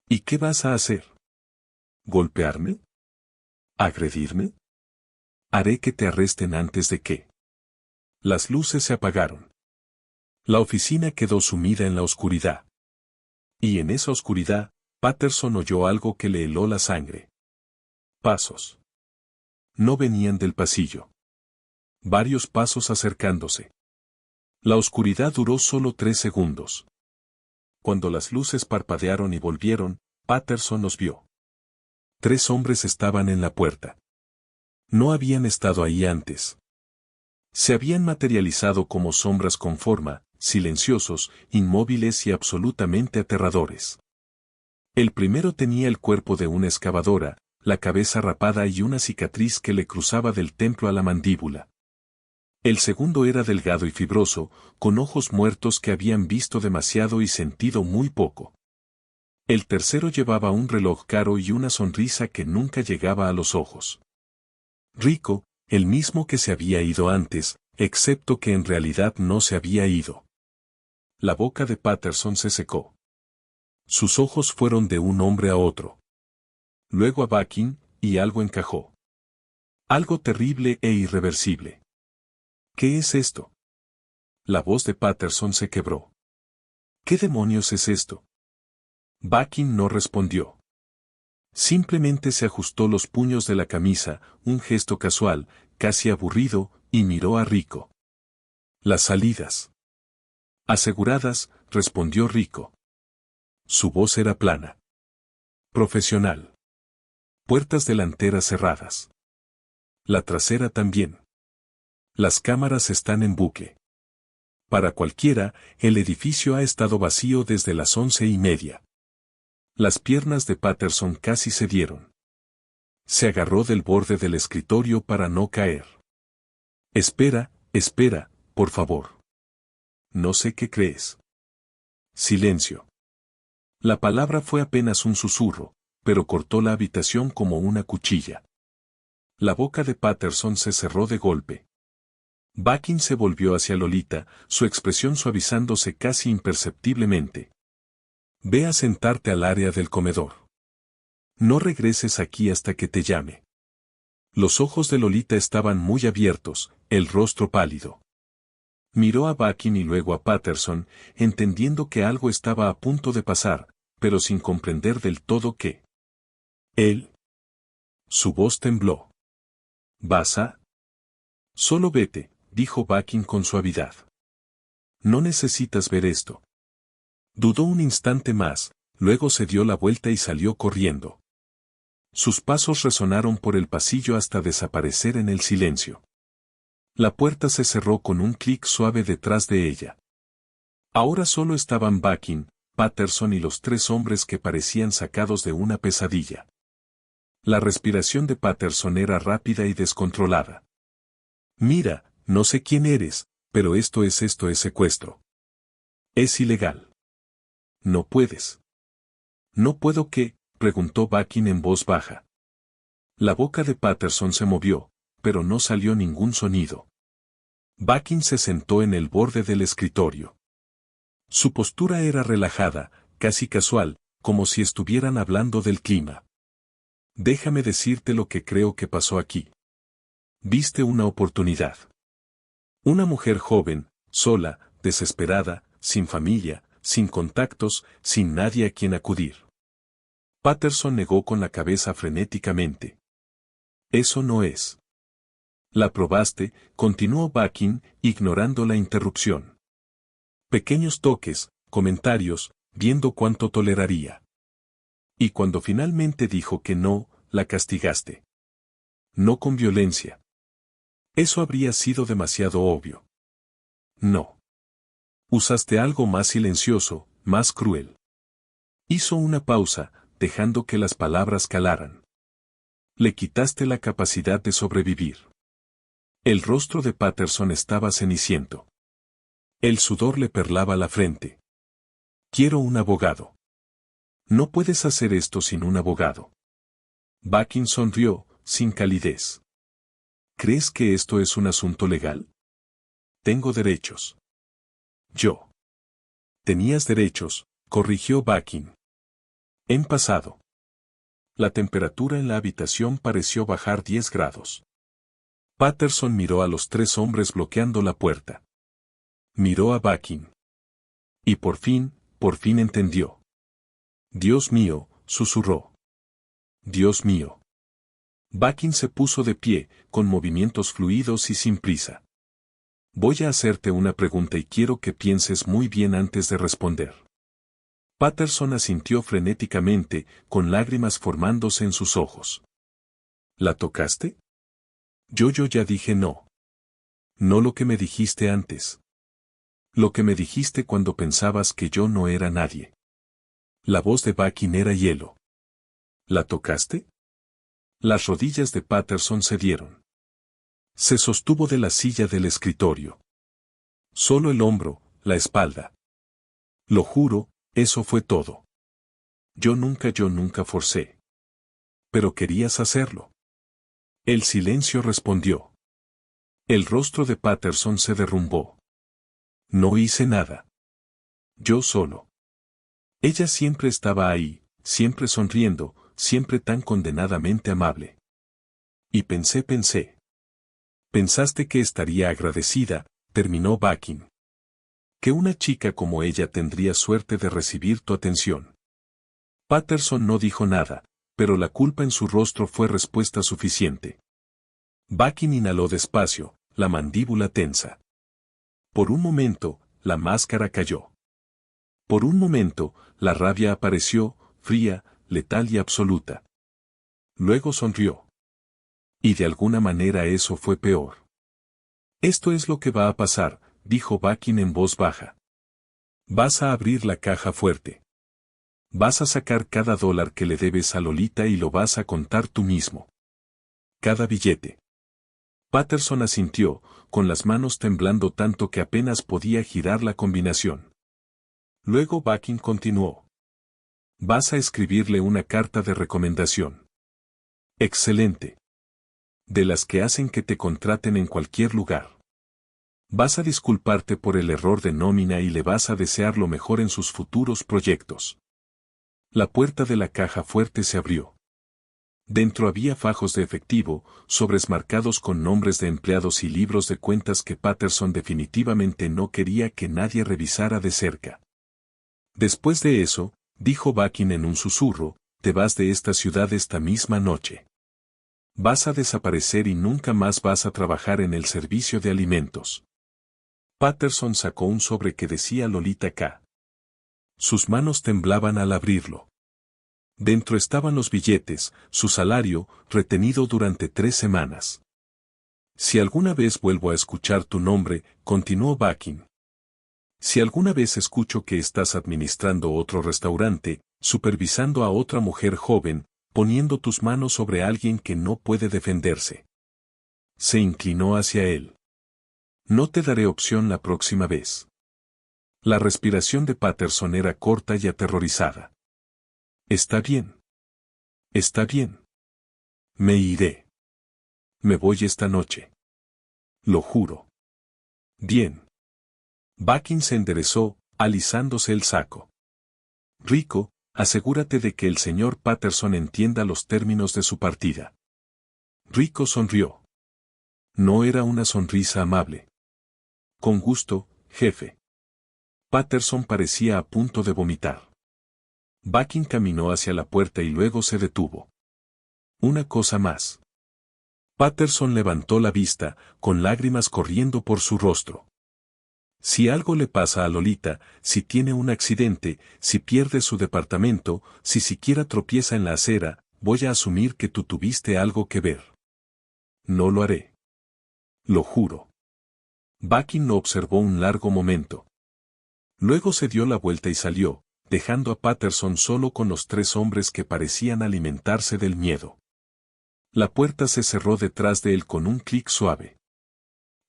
¿Y qué vas a hacer? ¿Golpearme? ¿Agredirme? Haré que te arresten antes de que. Las luces se apagaron. La oficina quedó sumida en la oscuridad. Y en esa oscuridad, Patterson oyó algo que le heló la sangre. Pasos. No venían del pasillo. Varios pasos acercándose. La oscuridad duró solo 3 segundos. Cuando las luces parpadearon y volvieron, Patterson los vio. 3 hombres estaban en la puerta. No habían estado ahí antes. Se habían materializado como sombras con forma, silenciosos, inmóviles y absolutamente aterradores. El primero tenía el cuerpo de una excavadora, la cabeza rapada y una cicatriz que le cruzaba del templo a la mandíbula. El segundo era delgado y fibroso, con ojos muertos que habían visto demasiado y sentido muy poco. El tercero llevaba un reloj caro y una sonrisa que nunca llegaba a los ojos. Rico, el mismo que se había ido antes, excepto que en realidad no se había ido. La boca de Patterson se secó. Sus ojos fueron de un hombre a otro. Luego a Bucky, y algo encajó. Algo terrible e irreversible. ¿Qué es esto? La voz de Patterson se quebró. ¿Qué demonios es esto? Bucky no respondió. Simplemente se ajustó los puños de la camisa, un gesto casual, casi aburrido, y miró a Rico. Las salidas. Aseguradas, respondió Rico. Su voz era plana. Profesional. Puertas delanteras cerradas. La trasera también. Las cámaras están en bucle. Para cualquiera, el edificio ha estado vacío desde las 11:30. Las piernas de Patterson casi cedieron. Se agarró del borde del escritorio para no caer. Espera, espera, por favor. No sé qué crees. Silencio. La palabra fue apenas un susurro, pero cortó la habitación como una cuchilla. La boca de Patterson se cerró de golpe. Bucky se volvió hacia Lolita, su expresión suavizándose casi imperceptiblemente. Ve a sentarte al área del comedor. No regreses aquí hasta que te llame. Los ojos de Lolita estaban muy abiertos, el rostro pálido. Miró a Bucky y luego a Patterson, entendiendo que algo estaba a punto de pasar, pero sin comprender del todo qué. Él. Su voz tembló. ¿Vas a? Solo vete, dijo Bucky con suavidad. No necesitas ver esto. Dudó un instante más, luego se dio la vuelta y salió corriendo. Sus pasos resonaron por el pasillo hasta desaparecer en el silencio. La puerta se cerró con un clic suave detrás de ella. Ahora solo estaban Bucky, Patterson y los 3 hombres que parecían sacados de una pesadilla. La respiración de Patterson era rápida y descontrolada. Mira, no sé quién eres, pero esto es secuestro. Es ilegal. No puedes. ¿No puedo qué? Preguntó Bucky en voz baja. La boca de Patterson se movió, pero no salió ningún sonido. Bakin se sentó en el borde del escritorio. Su postura era relajada, casi casual, como si estuvieran hablando del clima. Déjame decirte lo que creo que pasó aquí. Viste una oportunidad. Una mujer joven, sola, desesperada, sin familia, sin contactos, sin nadie a quien acudir. Patterson negó con la cabeza frenéticamente. Eso no es. La probaste, continuó Bakin, ignorando la interrupción. Pequeños toques, comentarios, viendo cuánto toleraría. Y cuando finalmente dijo que no, la castigaste. No con violencia. Eso habría sido demasiado obvio. No. Usaste algo más silencioso, más cruel. Hizo una pausa, dejando que las palabras calaran. Le quitaste la capacidad de sobrevivir. El rostro de Patterson estaba ceniciento. El sudor le perlaba la frente. Quiero un abogado. No puedes hacer esto sin un abogado. Bakin sonrió, sin calidez. ¿Crees que esto es un asunto legal? Tengo derechos. Yo. Tenías derechos, corrigió Bakin. En pasado. La temperatura en la habitación pareció bajar 10 grados. Patterson miró a los tres hombres bloqueando la puerta. Miró a Bakin. Y por fin entendió. Dios mío, susurró. Dios mío. Bakin se puso de pie, con movimientos fluidos y sin prisa. Voy a hacerte una pregunta y quiero que pienses muy bien antes de responder. Patterson asintió frenéticamente, con lágrimas formándose en sus ojos. ¿La tocaste? Yo ya dije no. No lo que me dijiste antes. Lo que me dijiste cuando pensabas que yo no era nadie. La voz de Bakin era hielo. ¿La tocaste? Las rodillas de Patterson cedieron. Se sostuvo de la silla del escritorio. Solo el hombro, la espalda. Lo juro, eso fue todo. Yo nunca forcé. Pero querías hacerlo. El silencio respondió. El rostro de Patterson se derrumbó. No hice nada. Yo solo. Ella siempre estaba ahí, siempre sonriendo, siempre tan condenadamente amable. Y pensé. Pensaste que estaría agradecida, terminó Bakin. Que una chica como ella tendría suerte de recibir tu atención. Patterson no dijo nada, pero la culpa en su rostro fue respuesta suficiente. Bakin inhaló despacio, la mandíbula tensa. Por un momento, la máscara cayó. Por un momento, la rabia apareció, fría, letal y absoluta. Luego sonrió. Y de alguna manera eso fue peor. Esto es lo que va a pasar, dijo Bakin en voz baja. Vas a abrir la caja fuerte. Vas a sacar cada dólar que le debes a Lolita y lo vas a contar tú mismo. Cada billete. Patterson asintió, con las manos temblando tanto que apenas podía girar la combinación. Luego Bakin continuó. Vas a escribirle una carta de recomendación. Excelente. De las que hacen que te contraten en cualquier lugar. Vas a disculparte por el error de nómina y le vas a desear lo mejor en sus futuros proyectos. La puerta de la caja fuerte se abrió. Dentro había fajos de efectivo, sobres marcados con nombres de empleados y libros de cuentas que Patterson definitivamente no quería que nadie revisara de cerca. Después de eso, dijo Bakin en un susurro, te vas de esta ciudad esta misma noche. Vas a desaparecer y nunca más vas a trabajar en el servicio de alimentos. Patterson sacó un sobre que decía Lolita K. Sus manos temblaban al abrirlo. Dentro estaban los billetes, su salario, retenido durante 3 semanas. Si alguna vez vuelvo a escuchar tu nombre, continuó Bakin. Si alguna vez escucho que estás administrando otro restaurante, supervisando a otra mujer joven, poniendo tus manos sobre alguien que no puede defenderse. Se inclinó hacia él. No te daré opción la próxima vez. La respiración de Patterson era corta y aterrorizada. Está bien. Está bien. Me iré. Me voy esta noche. Lo juro. Bien. Bakin se enderezó, alisándose el saco. Rico, asegúrate de que el señor Patterson entienda los términos de su partida. Rico sonrió. No era una sonrisa amable. Con gusto, jefe. Patterson parecía a punto de vomitar. Bakin caminó hacia la puerta y luego se detuvo. Una cosa más. Patterson levantó la vista, con lágrimas corriendo por su rostro. Si algo le pasa a Lolita, si tiene un accidente, si pierde su departamento, si siquiera tropieza en la acera, voy a asumir que tú tuviste algo que ver. No lo haré. Lo juro. Bakin lo observó un largo momento. Luego se dio la vuelta y salió, dejando a Patterson solo con los tres hombres que parecían alimentarse del miedo. La puerta se cerró detrás de él con un clic suave.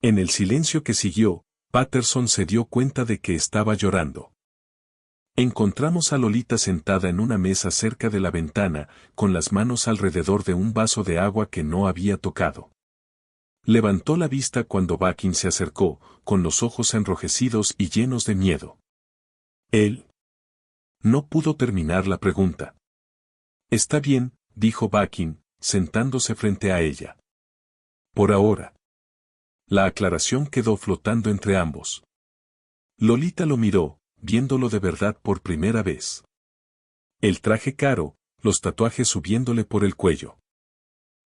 En el silencio que siguió, Patterson se dio cuenta de que estaba llorando. Encontramos a Lolita sentada en una mesa cerca de la ventana, con las manos alrededor de un vaso de agua que no había tocado. Levantó la vista cuando Bakin se acercó, con los ojos enrojecidos y llenos de miedo. Él no pudo terminar la pregunta. Está bien, dijo Bakin, sentándose frente a ella. Por ahora. La aclaración quedó flotando entre ambos. Lolita lo miró, viéndolo de verdad por primera vez. El traje caro, los tatuajes subiéndole por el cuello.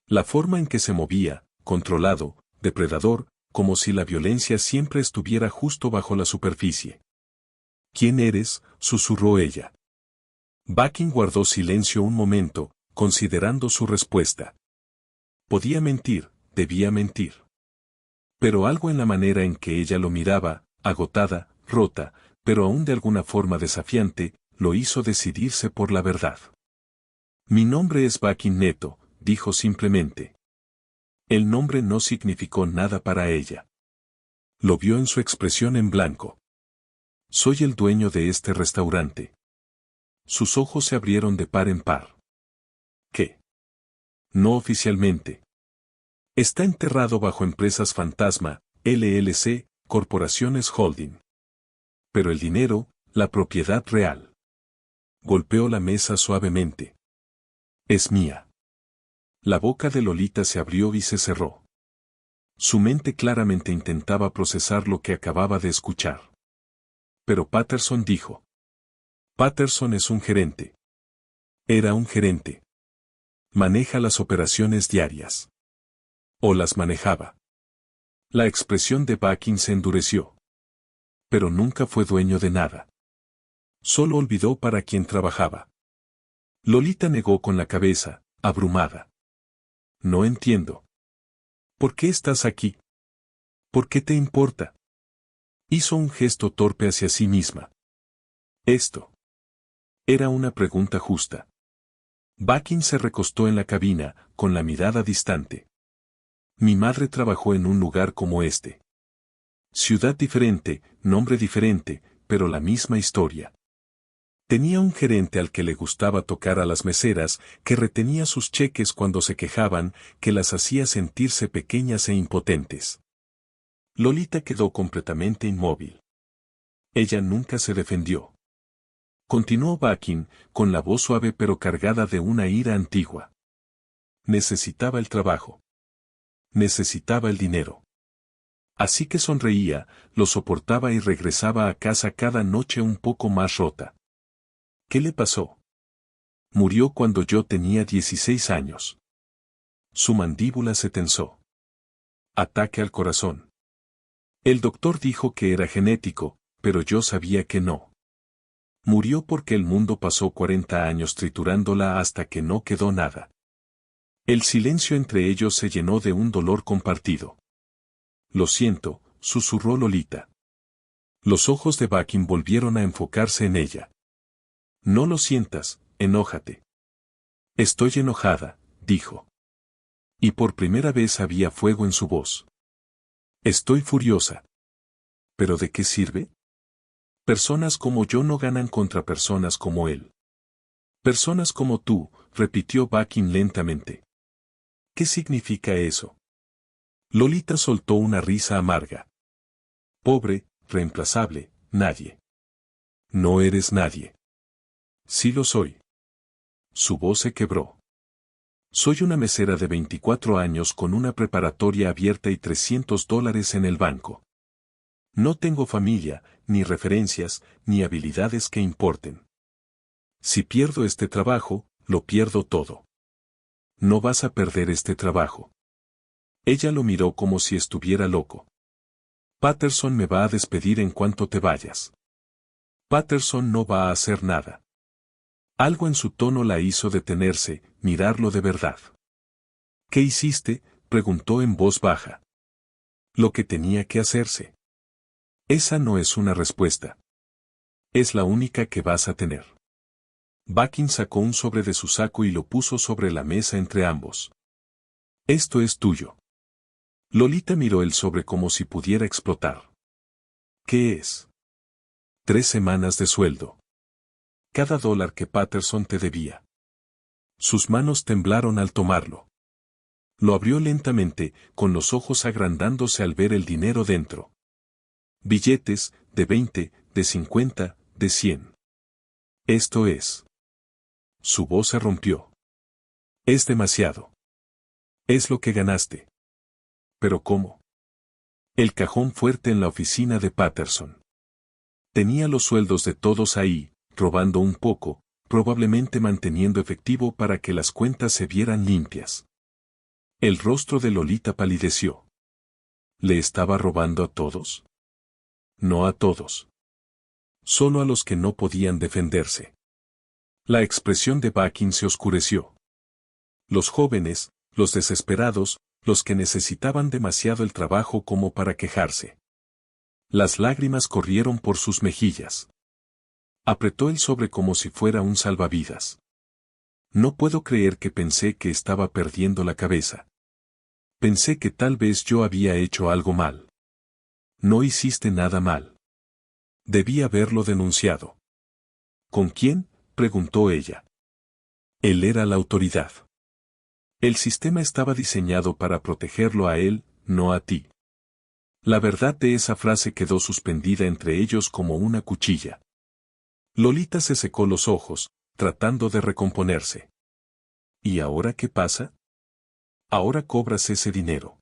La forma en que se movía, controlado, depredador, como si la violencia siempre estuviera justo bajo la superficie. ¿Quién eres?, susurró ella. Bakin guardó silencio un momento, considerando su respuesta. Podía mentir, debía mentir. Pero algo en la manera en que ella lo miraba, agotada, rota, pero aún de alguna forma desafiante, lo hizo decidirse por la verdad. Mi nombre es Bakin Neto, dijo simplemente. El nombre no significó nada para ella. Lo vio en su expresión en blanco. Soy el dueño de este restaurante. Sus ojos se abrieron de par en par. ¿Qué? No oficialmente. Está enterrado bajo empresas fantasma, LLC, corporaciones holding. Pero el dinero, la propiedad real. Golpeó la mesa suavemente. Es mía. La boca de Lolita se abrió y se cerró. Su mente claramente intentaba procesar lo que acababa de escuchar. Pero Patterson dijo. Patterson es un gerente. Era un gerente. Maneja las operaciones diarias. O las manejaba. La expresión de Bakin se endureció. Pero nunca fue dueño de nada. Solo olvidó para quién trabajaba. Lolita negó con la cabeza, abrumada. No entiendo. ¿Por qué estás aquí? ¿Por qué te importa? Hizo un gesto torpe hacia sí misma. Esto. Era una pregunta justa. Bakin se recostó en la cabina, con la mirada distante. Mi madre trabajó en un lugar como este. Ciudad diferente, nombre diferente, pero la misma historia. Tenía un gerente al que le gustaba tocar a las meseras, que retenía sus cheques cuando se quejaban, que las hacía sentirse pequeñas e impotentes. Lolita quedó completamente inmóvil. Ella nunca se defendió. Continuó Bakin, con la voz suave pero cargada de una ira antigua. Necesitaba el trabajo. Necesitaba el dinero. Así que sonreía, lo soportaba y regresaba a casa cada noche un poco más rota. ¿Qué le pasó? Murió cuando yo tenía 16 años. Su mandíbula se tensó. Ataque al corazón. El doctor dijo que era genético, pero yo sabía que no. Murió porque el mundo pasó 40 años triturándola hasta que no quedó nada. El silencio entre ellos se llenó de un dolor compartido. Lo siento, susurró Lolita. Los ojos de Bakin volvieron a enfocarse en ella. No lo sientas, enójate. Estoy enojada, dijo. Y por primera vez había fuego en su voz. Estoy furiosa. ¿Pero de qué sirve? Personas como yo no ganan contra personas como él. Personas como tú, repitió Bakin lentamente. ¿Qué significa eso? Lolita soltó una risa amarga. Pobre, reemplazable, nadie. No eres nadie. Sí lo soy. Su voz se quebró. Soy una mesera de 24 años con una preparatoria abierta y $300 en el banco. No tengo familia, ni referencias, ni habilidades que importen. Si pierdo este trabajo, lo pierdo todo. No vas a perder este trabajo. Ella lo miró como si estuviera loco. Patterson me va a despedir en cuanto te vayas. Patterson no va a hacer nada. Algo en su tono la hizo detenerse, mirarlo de verdad. ¿Qué hiciste?, preguntó en voz baja. Lo que tenía que hacerse. Esa no es una respuesta. Es la única que vas a tener. Bakin sacó un sobre de su saco y lo puso sobre la mesa entre ambos. Esto es tuyo. Lolita miró el sobre como si pudiera explotar. ¿Qué es? 3 semanas de sueldo. Cada dólar que Patterson te debía. Sus manos temblaron al tomarlo. Lo abrió lentamente, con los ojos agrandándose al ver el dinero dentro. Billetes, de 20, de 50, de 100. Esto es. Su voz se rompió. Es demasiado. Es lo que ganaste. ¿Pero cómo? El cajón fuerte en la oficina de Patterson. Tenía los sueldos de todos ahí, robando un poco, probablemente manteniendo efectivo para que las cuentas se vieran limpias. El rostro de Lolita palideció. ¿Le estaba robando a todos? No a todos. Solo a los que no podían defenderse. La expresión de Bakin se oscureció. Los jóvenes, los desesperados, los que necesitaban demasiado el trabajo como para quejarse. Las lágrimas corrieron por sus mejillas. Apretó el sobre como si fuera un salvavidas. No puedo creer que pensé que estaba perdiendo la cabeza. Pensé que tal vez yo había hecho algo mal. No hiciste nada mal. Debí haberlo denunciado. ¿Con quién?, preguntó ella. Él era la autoridad. El sistema estaba diseñado para protegerlo a él, no a ti. La verdad de esa frase quedó suspendida entre ellos como una cuchilla. Lolita se secó los ojos, tratando de recomponerse. ¿Y ahora qué pasa? Ahora cobras ese dinero.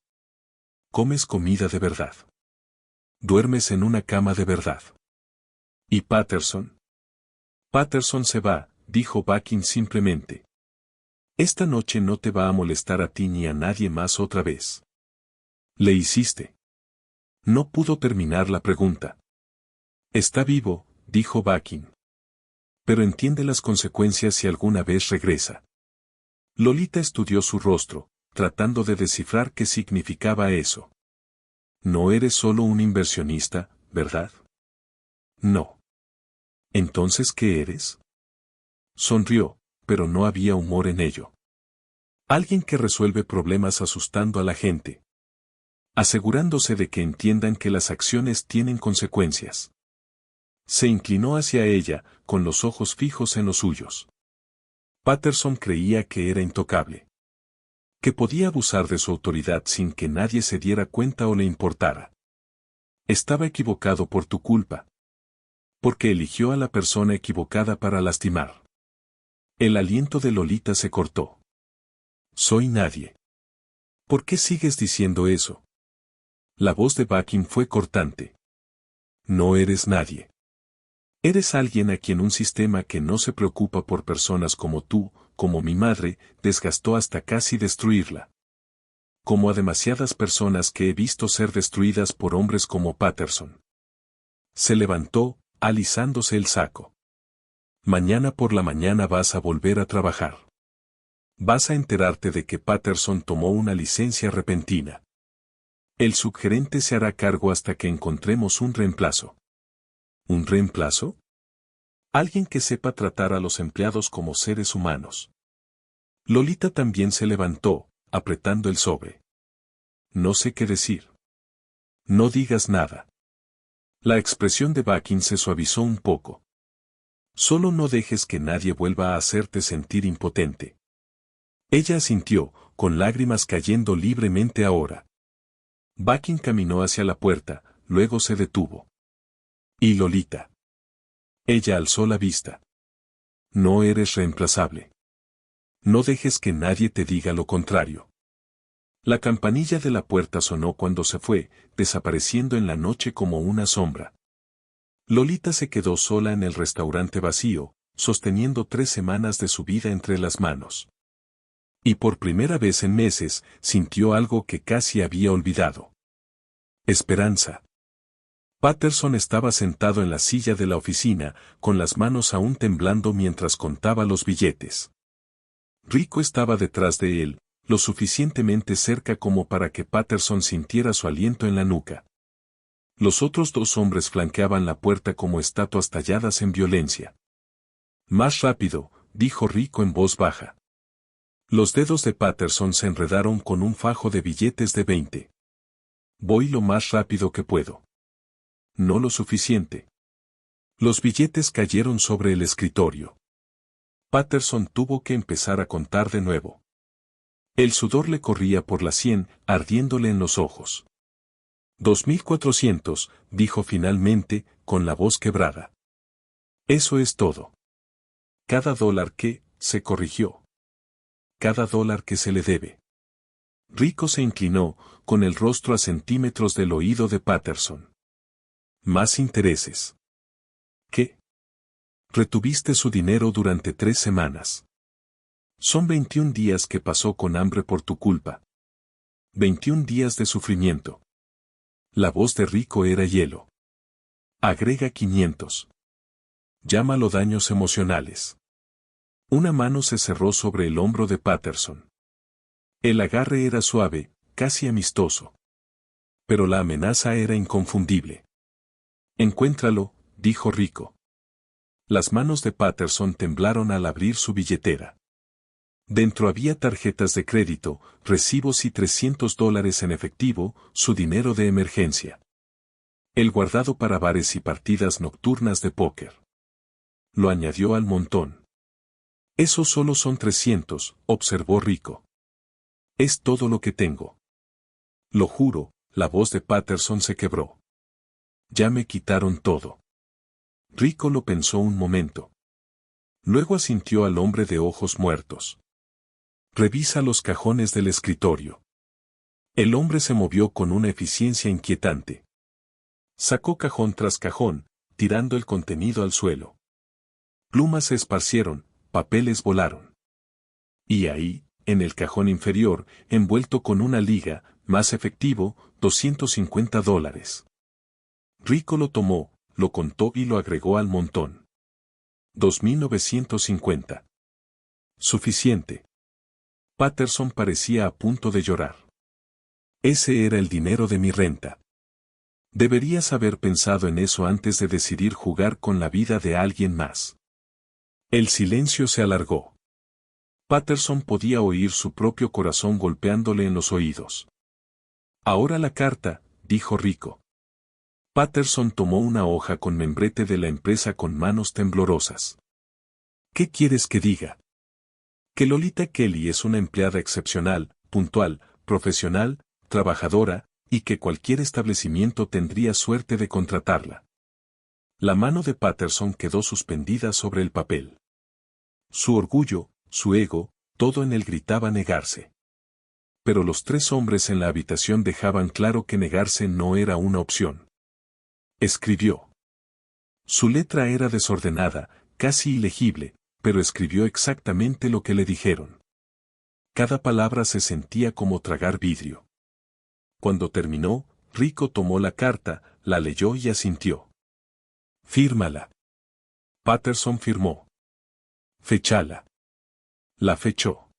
Comes comida de verdad. Duermes en una cama de verdad. ¿Y Patterson? Patterson se va, dijo Bakin simplemente. Esta noche no te va a molestar a ti ni a nadie más otra vez. Le hiciste. No pudo terminar la pregunta. Está vivo, dijo Bakin. Pero entiende las consecuencias si alguna vez regresa. Lolita estudió su rostro, tratando de descifrar qué significaba eso. No eres solo un inversionista, ¿verdad? No. ¿Entonces qué eres? Sonrió, pero no había humor en ello. Alguien que resuelve problemas asustando a la gente. Asegurándose de que entiendan que las acciones tienen consecuencias. Se inclinó hacia ella, con los ojos fijos en los suyos. Patterson creía que era intocable. Que podía abusar de su autoridad sin que nadie se diera cuenta o le importara. Estaba equivocado por tu culpa. Porque eligió a la persona equivocada para lastimar. El aliento de Lolita se cortó. Soy nadie. ¿Por qué sigues diciendo eso? La voz de Bakin fue cortante. No eres nadie. Eres alguien a quien un sistema que no se preocupa por personas como tú, como mi madre, desgastó hasta casi destruirla. Como a demasiadas personas que he visto ser destruidas por hombres como Patterson. Se levantó, alisándose el saco. Mañana por la mañana vas a volver a trabajar. Vas a enterarte de que Patterson tomó una licencia repentina. El subgerente se hará cargo hasta que encontremos un reemplazo. ¿Un reemplazo? Alguien que sepa tratar a los empleados como seres humanos. Lolita también se levantó, apretando el sobre. No sé qué decir. No digas nada. La expresión de Bakin se suavizó un poco. Solo no dejes que nadie vuelva a hacerte sentir impotente. Ella asintió, con lágrimas cayendo libremente ahora. Bakin caminó hacia la puerta, luego se detuvo. ¿Y Lolita? Ella alzó la vista. No eres reemplazable. No dejes que nadie te diga lo contrario. La campanilla de la puerta sonó cuando se fue, desapareciendo en la noche como una sombra. Lolita se quedó sola en el restaurante vacío, sosteniendo 3 semanas de su vida entre las manos. Y por primera vez en meses, sintió algo que casi había olvidado. Esperanza. Patterson estaba sentado en la silla de la oficina, con las manos aún temblando mientras contaba los billetes. Rico estaba detrás de él, lo suficientemente cerca como para que Patterson sintiera su aliento en la nuca. Los otros 2 hombres flanqueaban la puerta como estatuas talladas en violencia. Más rápido, dijo Rico en voz baja. Los dedos de Patterson se enredaron con un fajo de billetes de 20. Voy lo más rápido que puedo. No lo suficiente. Los billetes cayeron sobre el escritorio. Patterson tuvo que empezar a contar de nuevo. El sudor le corría por la sien, ardiéndole en los ojos. 2400, dijo finalmente, con la voz quebrada. Eso es todo. Cada dólar que, se corrigió. Cada dólar que se le debe. Rico se inclinó, con el rostro a centímetros del oído de Patterson. Más intereses. ¿Qué? Retuviste su dinero durante 3 semanas. Son 21 días que pasó con hambre por tu culpa. 21 días de sufrimiento. La voz de Rico era hielo. Agrega 500. Llámalo daños emocionales. Una mano se cerró sobre el hombro de Patterson. El agarre era suave, casi amistoso. Pero la amenaza era inconfundible. Encuéntralo, dijo Rico. Las manos de Patterson temblaron al abrir su billetera. Dentro había tarjetas de crédito, recibos y $300 en efectivo, su dinero de emergencia. El guardado para bares y partidas nocturnas de póker. Lo añadió al montón. Eso solo son 300, observó Rico. Es todo lo que tengo. Lo juro, la voz de Patterson se quebró. Ya me quitaron todo. Rico lo pensó un momento. Luego asintió al hombre de ojos muertos. Revisa los cajones del escritorio. El hombre se movió con una eficiencia inquietante. Sacó cajón tras cajón, tirando el contenido al suelo. Plumas se esparcieron, papeles volaron. Y ahí, en el cajón inferior, envuelto con una liga, más efectivo, $250. Rico lo tomó, lo contó y lo agregó al montón. 2.950. Suficiente. Patterson parecía a punto de llorar. Ese era el dinero de mi renta. Deberías haber pensado en eso antes de decidir jugar con la vida de alguien más. El silencio se alargó. Patterson podía oír su propio corazón golpeándole en los oídos. Ahora la carta, dijo Rico. Patterson tomó una hoja con membrete de la empresa con manos temblorosas. ¿Qué quieres que diga? Que Lolita Kelly es una empleada excepcional, puntual, profesional, trabajadora, y que cualquier establecimiento tendría suerte de contratarla. La mano de Patterson quedó suspendida sobre el papel. Su orgullo, su ego, todo en él gritaba negarse. Pero los 3 hombres en la habitación dejaban claro que negarse no era una opción. Escribió. Su letra era desordenada, casi ilegible, pero escribió exactamente lo que le dijeron. Cada palabra se sentía como tragar vidrio. Cuando terminó, Rico tomó la carta, la leyó y asintió. Fírmala. Patterson firmó. Fechala. La fechó.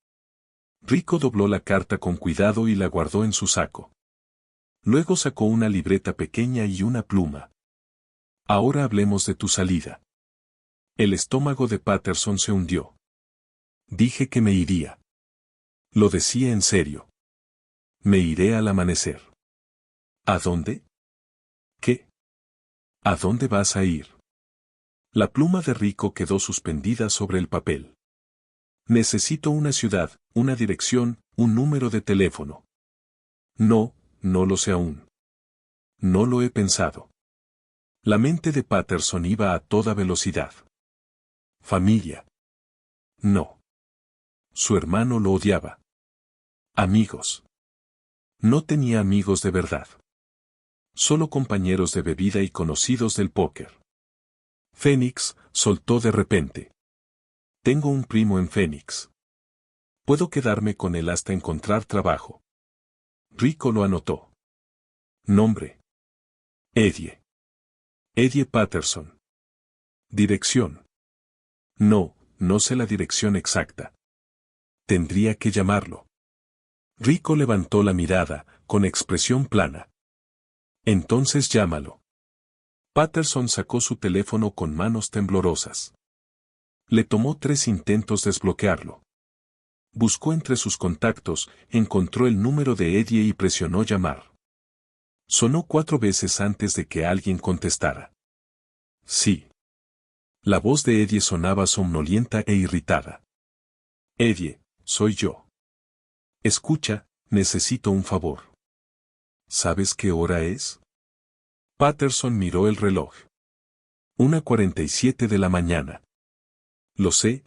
Rico dobló la carta con cuidado y la guardó en su saco. Luego sacó una libreta pequeña y una pluma. Ahora hablemos de tu salida. El estómago de Patterson se hundió. Dije que me iría. Lo decía en serio. Me iré al amanecer. ¿A dónde? ¿Qué? ¿A dónde vas a ir? La pluma de Rico quedó suspendida sobre el papel. Necesito una ciudad, una dirección, un número de teléfono. No, no lo sé aún. No lo he pensado. La mente de Patterson iba a toda velocidad. Familia. No. Su hermano lo odiaba. Amigos. No tenía amigos de verdad. Solo compañeros de bebida y conocidos del póker. Phoenix, soltó de repente. Tengo un primo en Phoenix. Puedo quedarme con él hasta encontrar trabajo. Rico lo anotó. Nombre. Eddie. Eddie Patterson. Dirección. No, no sé la dirección exacta. Tendría que llamarlo. Rico levantó la mirada, con expresión plana. Entonces llámalo. Patterson sacó su teléfono con manos temblorosas. Le tomó 3 intentos desbloquearlo. Buscó entre sus contactos, encontró el número de Eddie y presionó llamar. Sonó 4 veces antes de que alguien contestara. Sí. La voz de Eddie sonaba somnolienta e irritada. Eddie, soy yo. Escucha, necesito un favor. ¿Sabes qué hora es? Patterson miró el reloj. 1:47 de la mañana. Lo sé,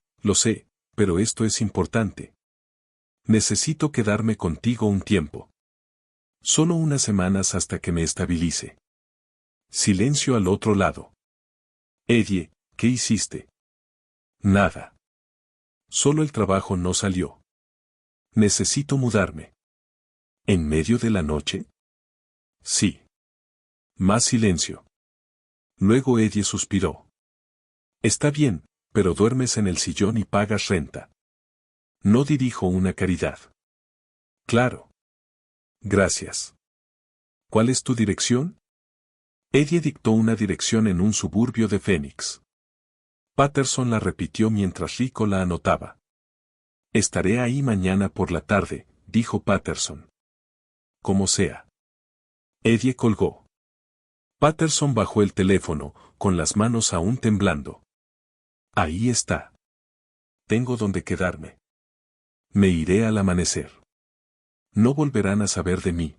pero esto es importante. Necesito quedarme contigo un tiempo. Solo unas semanas hasta que me estabilice. Silencio al otro lado. Eddie, ¿qué hiciste? Nada. Solo el trabajo no salió. Necesito mudarme. ¿En medio de la noche? Sí. Más silencio. Luego Eddie suspiró. Está bien, pero duermes en el sillón y pagas renta. No dirijo una caridad. Claro. Gracias. ¿Cuál es tu dirección? Eddie dictó una dirección en un suburbio de Phoenix. Patterson la repitió mientras Rico la anotaba. Estaré ahí mañana por la tarde, dijo Patterson. Como sea. Eddie colgó. Patterson bajó el teléfono, con las manos aún temblando. Ahí está. Tengo donde quedarme. Me iré al amanecer. No volverán a saber de mí.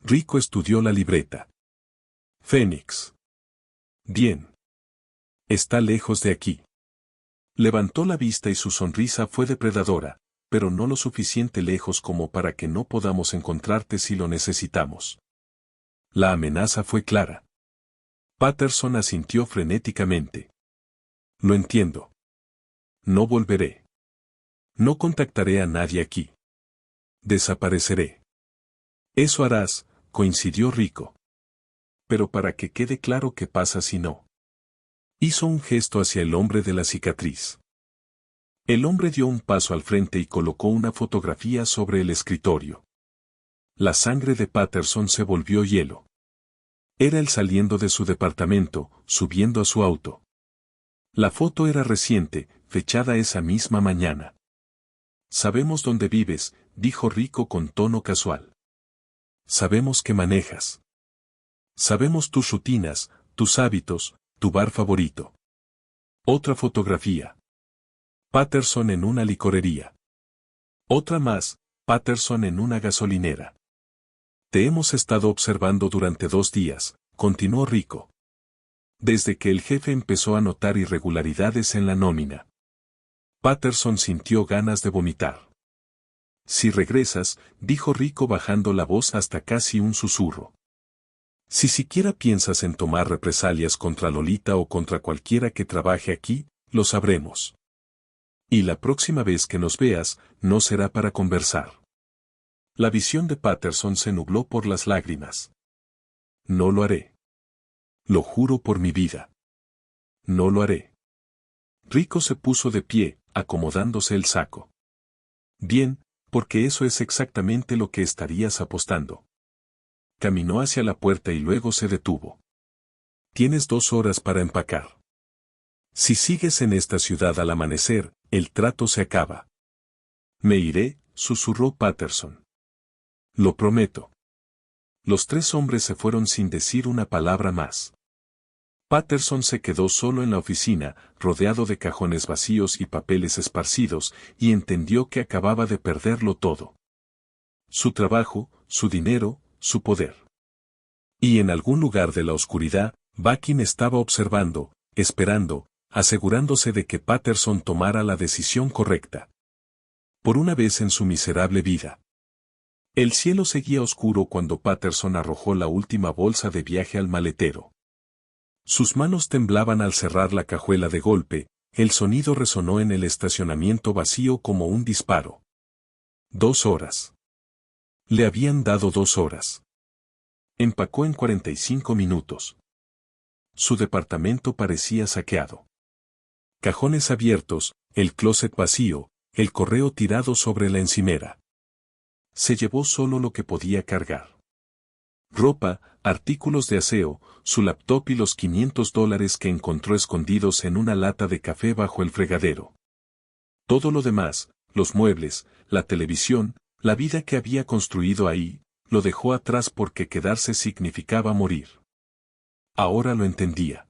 Rico estudió la libreta. Phoenix. Bien. Está lejos de aquí. Levantó la vista y su sonrisa fue depredadora, pero no lo suficiente lejos como para que no podamos encontrarte si lo necesitamos. La amenaza fue clara. Patterson asintió frenéticamente. Lo entiendo. No volveré. No contactaré a nadie aquí. Desapareceré. Eso harás, coincidió Rico. Pero para que quede claro qué pasa si no. Hizo un gesto hacia el hombre de la cicatriz. El hombre dio un paso al frente y colocó una fotografía sobre el escritorio. La sangre de Patterson se volvió hielo. Era él saliendo de su departamento, subiendo a su auto. La foto era reciente, fechada esa misma mañana. Sabemos dónde vives, dijo Rico con tono casual. Sabemos que manejas. Sabemos tus rutinas, tus hábitos, tu bar favorito. Otra fotografía. Patterson en una licorería. Otra más, Patterson en una gasolinera. Te hemos estado observando durante 2 días, continuó Rico. Desde que el jefe empezó a notar irregularidades en la nómina. Patterson sintió ganas de vomitar. Si regresas, dijo Rico bajando la voz hasta casi un susurro. Si siquiera piensas en tomar represalias contra Lolita o contra cualquiera que trabaje aquí, lo sabremos. Y la próxima vez que nos veas, no será para conversar. La visión de Patterson se nubló por las lágrimas. No lo haré. Lo juro por mi vida. No lo haré. Rico se puso de pie, acomodándose el saco. Bien, porque eso es exactamente lo que estarías apostando. Caminó hacia la puerta y luego se detuvo. Tienes 2 horas para empacar. Si sigues en esta ciudad al amanecer, el trato se acaba. Me iré, susurró Patterson. Lo prometo. Los 3 hombres se fueron sin decir una palabra más. Patterson se quedó solo en la oficina, rodeado de cajones vacíos y papeles esparcidos, y entendió que acababa de perderlo todo. Su trabajo, su dinero, su poder. Y en algún lugar de la oscuridad, Bakin estaba observando, esperando, asegurándose de que Patterson tomara la decisión correcta. Por una vez en su miserable vida. El cielo seguía oscuro cuando Patterson arrojó la última bolsa de viaje al maletero. Sus manos temblaban al cerrar la cajuela de golpe, el sonido resonó en el estacionamiento vacío como un disparo. 2 horas. Le habían dado 2 horas. Empacó en 45 minutos. Su departamento parecía saqueado. Cajones abiertos, el closet vacío, el correo tirado sobre la encimera. Se llevó solo lo que podía cargar. Ropa, artículos de aseo, su laptop y los $500 que encontró escondidos en una lata de café bajo el fregadero. Todo lo demás, los muebles, la televisión, la vida que había construido ahí, lo dejó atrás porque quedarse significaba morir. Ahora lo entendía.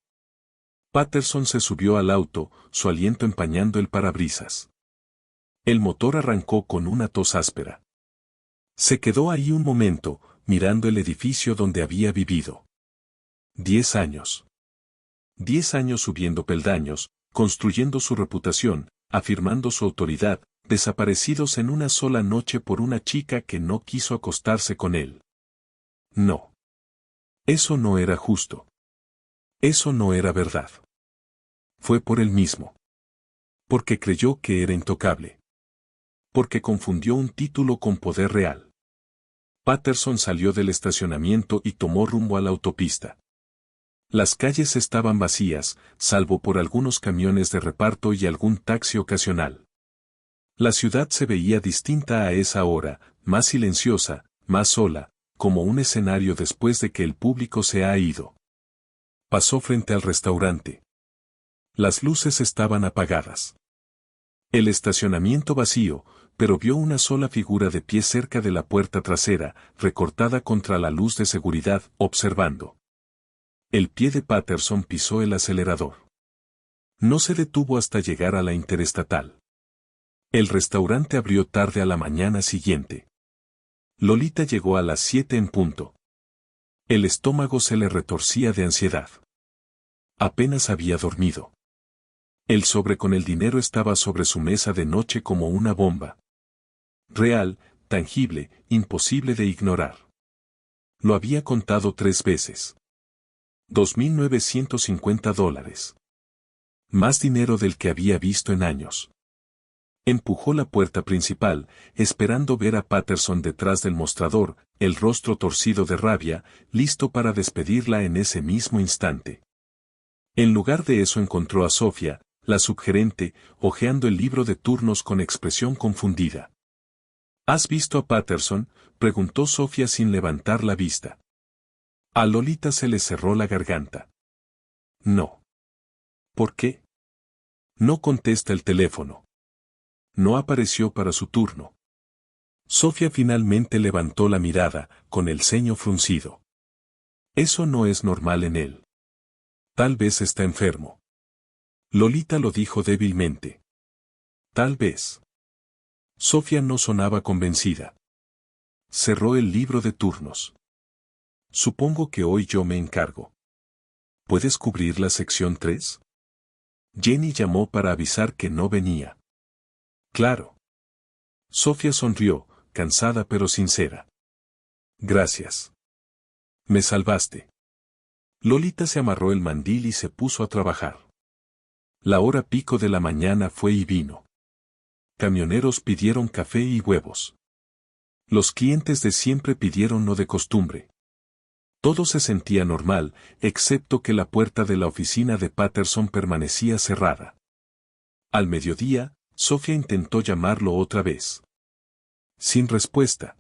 Patterson se subió al auto, su aliento empañando el parabrisas. El motor arrancó con una tos áspera. Se quedó ahí un momento, mirando el edificio donde había vivido. 10 años. 10 años subiendo peldaños, construyendo su reputación, afirmando su autoridad, desaparecidos en una sola noche por una chica que no quiso acostarse con él. No. Eso no era justo. Eso no era verdad. Fue por él mismo. Porque creyó que era intocable. Porque confundió un título con poder real. Patterson salió del estacionamiento y tomó rumbo a la autopista. Las calles estaban vacías, salvo por algunos camiones de reparto y algún taxi ocasional. La ciudad se veía distinta a esa hora, más silenciosa, más sola, como un escenario después de que el público se ha ido. Pasó frente al restaurante. Las luces estaban apagadas. El estacionamiento vacío, pero vio una sola figura de pie cerca de la puerta trasera, recortada contra la luz de seguridad, observando. El pie de Patterson pisó el acelerador. No se detuvo hasta llegar a la interestatal. El restaurante abrió tarde a la mañana siguiente. Lolita llegó a las 7 en punto. El estómago se le retorcía de ansiedad. Apenas había dormido. El sobre con el dinero estaba sobre su mesa de noche como una bomba. Real, tangible, imposible de ignorar. Lo había contado 3 veces. $2,950. Más dinero del que había visto en años. Empujó la puerta principal, esperando ver a Patterson detrás del mostrador, el rostro torcido de rabia, listo para despedirla en ese mismo instante. En lugar de eso encontró a Sofía, la subgerente, hojeando el libro de turnos con expresión confundida. ¿Has visto a Patterson?, preguntó Sofía sin levantar la vista. A Lolita se le cerró la garganta. No. ¿Por qué? No contesta el teléfono. No apareció para su turno. Sofía finalmente levantó la mirada, con el ceño fruncido. Eso no es normal en él. Tal vez está enfermo. Lolita lo dijo débilmente. Tal vez. Sofía no sonaba convencida. Cerró el libro de turnos. Supongo que hoy yo me encargo. ¿Puedes cubrir la sección 3? Jenny llamó para avisar que no venía. Claro. Sofía sonrió, cansada pero sincera. Gracias. Me salvaste. Lolita se amarró el mandil y se puso a trabajar. La hora pico de la mañana fue y vino. Camioneros pidieron café y huevos. Los clientes de siempre pidieron lo de costumbre. Todo se sentía normal, excepto que la puerta de la oficina de Patterson permanecía cerrada. Al mediodía, Sofía intentó llamarlo otra vez. Sin respuesta.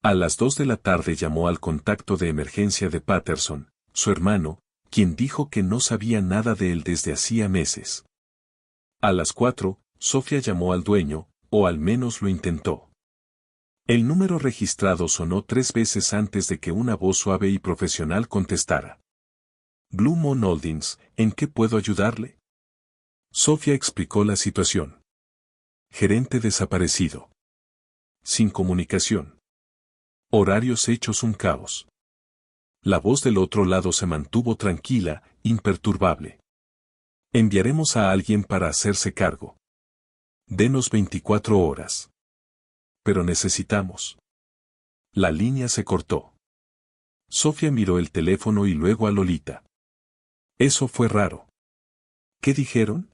A las 2 de la tarde llamó al contacto de emergencia de Patterson, su hermano, quien dijo que no sabía nada de él desde hacía meses. A las 4, Sofía llamó al dueño, o al menos lo intentó. El número registrado sonó 3 veces antes de que una voz suave y profesional contestara. Blue Moon Holdings, ¿en qué puedo ayudarle? Sofía explicó la situación. Gerente desaparecido. Sin comunicación. Horarios hechos un caos. La voz del otro lado se mantuvo tranquila, imperturbable. Enviaremos a alguien para hacerse cargo. Denos 24 horas. Pero necesitamos. La línea se cortó. Sofía miró el teléfono y luego a Lolita. Eso fue raro. ¿Qué dijeron?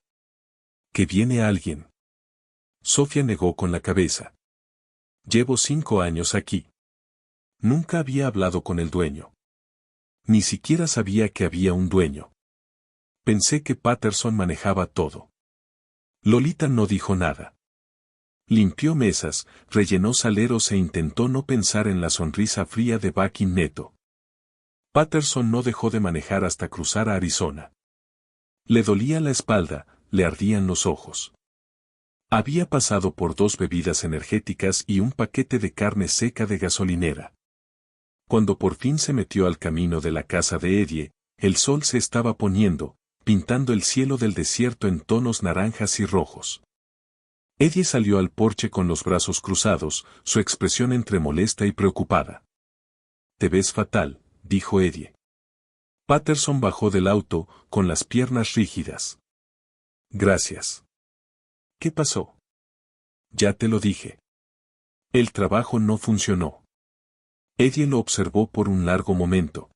Que viene alguien. Sofía negó con la cabeza. Llevo 5 años aquí. Nunca había hablado con el dueño. Ni siquiera sabía que había un dueño. Pensé que Patterson manejaba todo. Lolita no dijo nada. Limpió mesas, rellenó saleros e intentó no pensar en la sonrisa fría de Bucky Neto. Patterson no dejó de manejar hasta cruzar a Arizona. Le dolía la espalda, le ardían los ojos. Había pasado por 2 bebidas energéticas y un paquete de carne seca de gasolinera. Cuando por fin se metió al camino de la casa de Eddie, el sol se estaba poniendo, pintando el cielo del desierto en tonos naranjas y rojos. Eddie salió al porche con los brazos cruzados, su expresión entre molesta y preocupada. «Te ves fatal», dijo Eddie. Patterson bajó del auto, con las piernas rígidas. «Gracias». «¿Qué pasó?» «Ya te lo dije. El trabajo no funcionó». Eddie lo observó por un largo momento.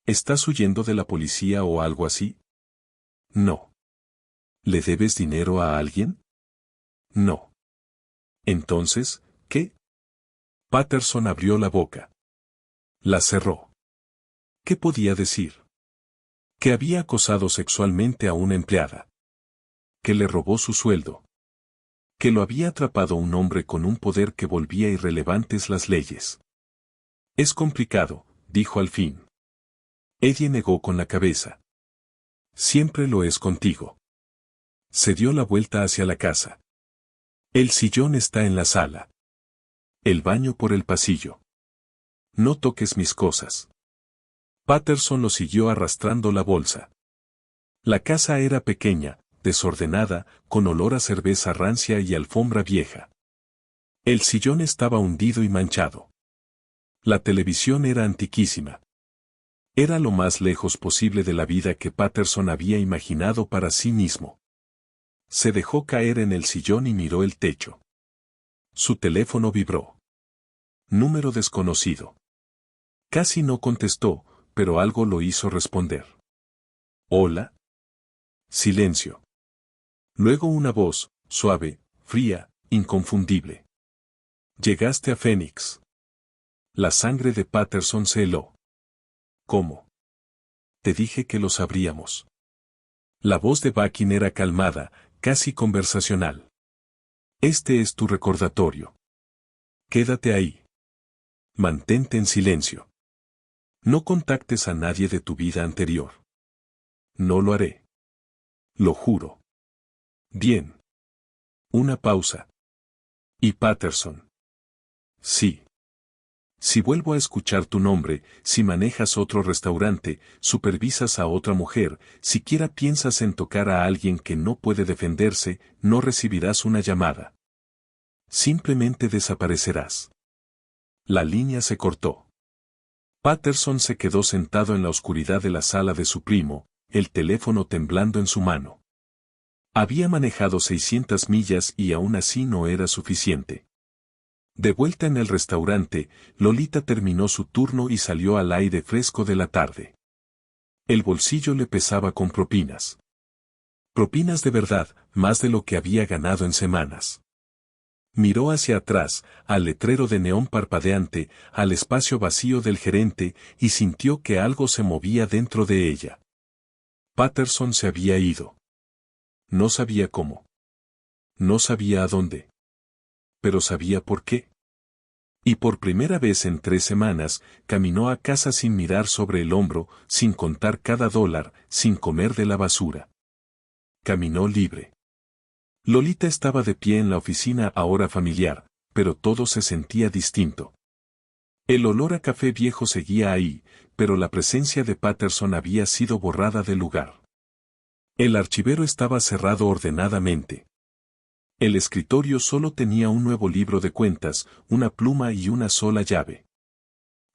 ¿Estás huyendo de la policía o algo así? No. ¿Le debes dinero a alguien? No. Entonces, ¿qué? Patterson abrió la boca. La cerró. ¿Qué podía decir? Que había acosado sexualmente a una empleada. Que le robó su sueldo. Que lo había atrapado un hombre con un poder que volvía irrelevantes las leyes. Es complicado, dijo al fin. Eddie negó con la cabeza. Siempre lo es contigo. Se dio la vuelta hacia la casa. El sillón está en la sala. El baño por el pasillo. No toques mis cosas. Patterson lo siguió arrastrando la bolsa. La casa era pequeña, desordenada, con olor a cerveza rancia y alfombra vieja. El sillón estaba hundido y manchado. La televisión era antiquísima. Era lo más lejos posible de la vida que Patterson había imaginado para sí mismo. Se dejó caer en el sillón y miró el techo. Su teléfono vibró. Número desconocido. Casi no contestó, pero algo lo hizo responder. ¿Hola? Silencio. Luego una voz, suave, fría, inconfundible. Llegaste a Phoenix. La sangre de Patterson se heló. ¿Cómo? Te dije que lo sabríamos. La voz de Bucky era calmada, casi conversacional. Este es tu recordatorio. Quédate ahí. Mantente en silencio. No contactes a nadie de tu vida anterior. No lo haré. Lo juro. Bien. Una pausa. ¿Y Patterson? Sí. Si vuelvo a escuchar tu nombre, si manejas otro restaurante, supervisas a otra mujer, siquiera piensas en tocar a alguien que no puede defenderse, no recibirás una llamada. Simplemente desaparecerás. La línea se cortó. Patterson se quedó sentado en la oscuridad de la sala de su primo, el teléfono temblando en su mano. Había manejado 600 millas y aún así no era suficiente. De vuelta en el restaurante, Lolita terminó su turno y salió al aire fresco de la tarde. El bolsillo le pesaba con propinas. Propinas de verdad, más de lo que había ganado en semanas. Miró hacia atrás, al letrero de neón parpadeante, al espacio vacío del gerente, y sintió que algo se movía dentro de ella. Patterson se había ido. No sabía cómo. No sabía a dónde. Pero sabía por qué. Y por primera vez en 3 semanas, caminó a casa sin mirar sobre el hombro, sin contar cada dólar, sin comer de la basura. Caminó libre. Lolita estaba de pie en la oficina ahora familiar, pero todo se sentía distinto. El olor a café viejo seguía ahí, pero la presencia de Patterson había sido borrada del lugar. El archivero estaba cerrado ordenadamente. El escritorio solo tenía un nuevo libro de cuentas, una pluma y una sola llave.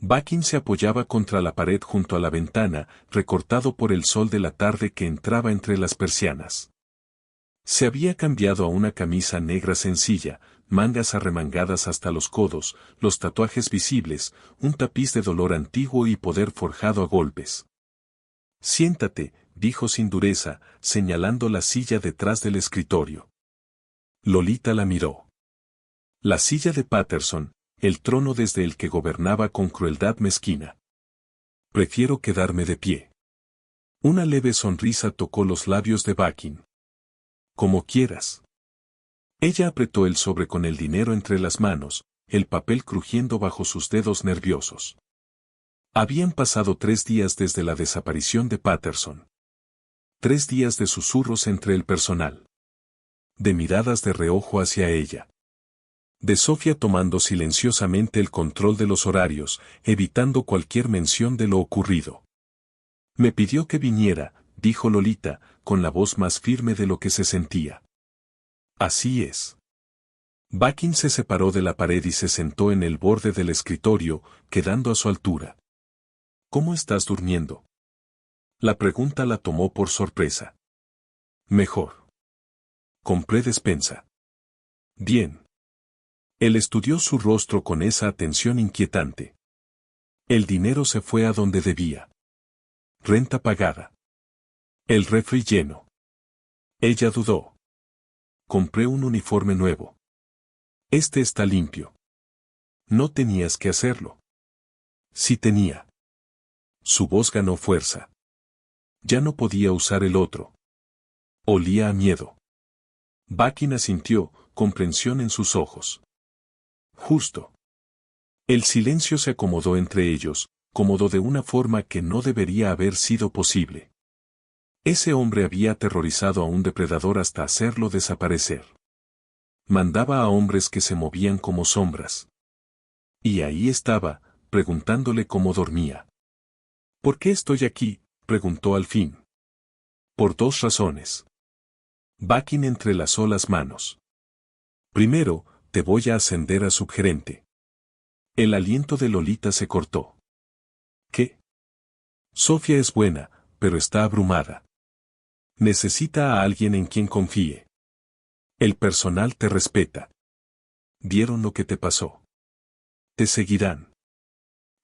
Bakin se apoyaba contra la pared junto a la ventana, recortado por el sol de la tarde que entraba entre las persianas. Se había cambiado a una camisa negra sencilla, mangas arremangadas hasta los codos, los tatuajes visibles, un tapiz de dolor antiguo y poder forjado a golpes. Siéntate, dijo sin dureza, señalando la silla detrás del escritorio. Lolita la miró. La silla de Patterson, el trono desde el que gobernaba con crueldad mezquina. Prefiero quedarme de pie. Una leve sonrisa tocó los labios de Bakin. Como quieras. Ella apretó el sobre con el dinero entre las manos, el papel crujiendo bajo sus dedos nerviosos. Habían pasado 3 días desde la desaparición de Patterson. 3 días de susurros entre el personal. De miradas de reojo hacia ella. De Sofía tomando silenciosamente el control de los horarios, evitando cualquier mención de lo ocurrido. Me pidió que viniera, dijo Lolita, con la voz más firme de lo que se sentía. Así es. Bakin se separó de la pared y se sentó en el borde del escritorio, quedando a su altura. ¿Cómo estás durmiendo? La pregunta la tomó por sorpresa. Mejor. Compré despensa. Bien. Él estudió su rostro con esa atención inquietante. El dinero se fue a donde debía. Renta pagada. El refri lleno. Ella dudó. Compré un uniforme nuevo. Este está limpio. No tenías que hacerlo. Sí tenía. Su voz ganó fuerza. Ya no podía usar el otro. Olía a miedo. Bakin asintió, comprensión en sus ojos. Justo. El silencio se acomodó entre ellos, cómodo de una forma que no debería haber sido posible. Ese hombre había aterrorizado a un depredador hasta hacerlo desaparecer. Mandaba a hombres que se movían como sombras. Y ahí estaba, preguntándole cómo dormía. ¿Por qué estoy aquí?, preguntó al fin. Por 2 razones. Bakin entrelazó las manos. Primero, te voy a ascender a subgerente. El aliento de Lolita se cortó. ¿Qué? Sofía es buena, pero está abrumada. Necesita a alguien en quien confíe. El personal te respeta. Vieron lo que te pasó. Te seguirán.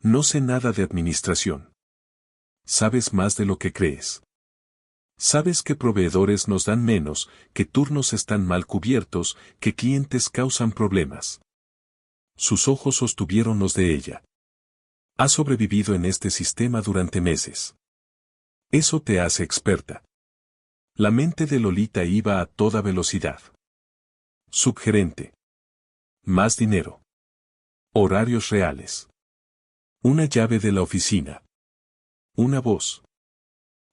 No sé nada de administración. Sabes más de lo que crees. Sabes que proveedores nos dan menos, que turnos están mal cubiertos, que clientes causan problemas. Sus ojos sostuvieron los de ella. Has sobrevivido en este sistema durante meses. Eso te hace experta. La mente de Lolita iba a toda velocidad. Subgerente. Más dinero. Horarios reales. Una llave de la oficina. Una voz.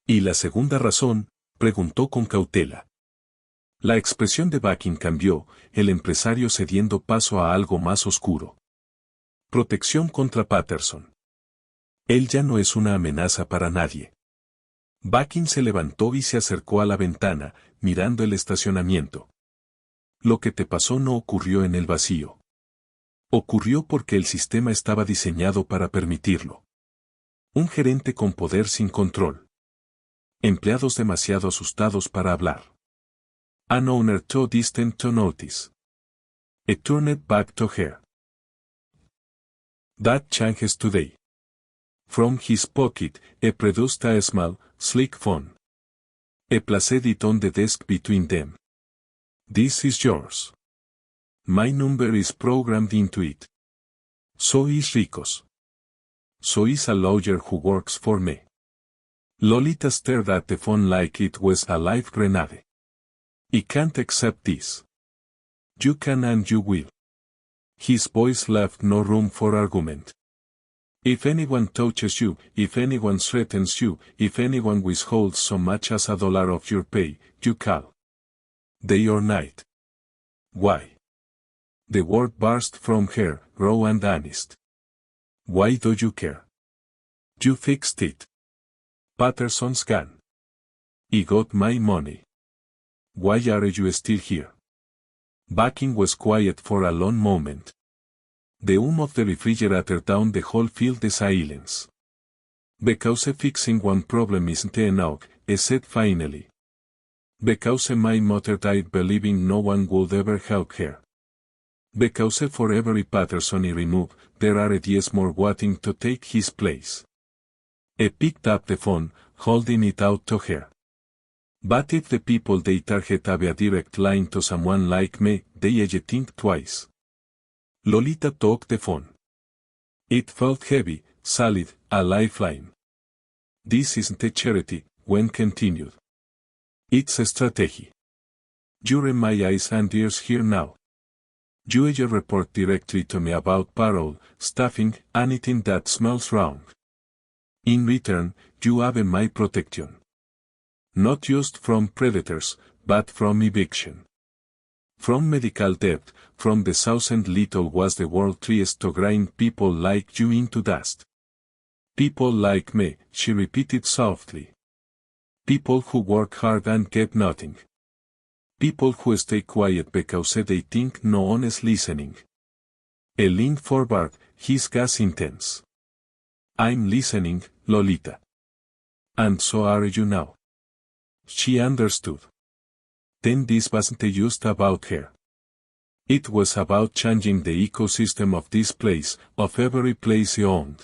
¿Y la segunda razón?, preguntó con cautela. La expresión de Bakin cambió, el empresario cediendo paso a algo más oscuro. Protección contra Patterson. Él ya no es una amenaza para nadie. Bakin se levantó y se acercó a la ventana, mirando el estacionamiento. Lo que te pasó no ocurrió en el vacío. Ocurrió porque el sistema estaba diseñado para permitirlo. Un gerente con poder sin control. Empleados demasiado asustados para hablar. An owner too distant to notice. It turned back to her. That changes today. From his pocket, he produced a small, sleek phone. He placed it on the desk between them. This is yours. My number is programmed into it. So is Rico's. So is a lawyer who works for me. Lolita stared at the phone like it was a live grenade. I can't accept this. You can and you will. His voice left no room for argument. If anyone touches you, if anyone threatens you, if anyone withholds so much as $1 of your pay, you call. Day or night. Why? The word burst from her, raw and honest. Why do you care? You fixed it. Patterson's gone. I got my money. Why are you still here? Baking was quiet for a long moment. The hum of the refrigerator down the hall filled the silence. Because fixing one problem isn't enough, he said finally. Because my mother died believing no one would ever help her. Because for every Patterson I remove, there are 10 more waiting to take his place. He picked up the phone, holding it out to her. But if the people they target have a direct line to someone like me, they think twice. Lolita took the phone. It felt heavy, solid, a lifeline. This isn't a charity, Gwen continued. It's a strategy. You're in my eyes and ears here now. You report directly to me about parole, staffing, anything that smells wrong. In return, you have my protection. Not just from predators, but from eviction. From medical debt, from the thousand little was the world tries to grind people like you into dust. People like me, she repeated softly. People who work hard and get nothing. People who stay quiet because they think no one is listening. He leaned forward, his gaze intense. I'm listening, Lolita. And so are you now. She understood. Then this wasn't just about her. It was about changing the ecosystem of this place, of every place he owned.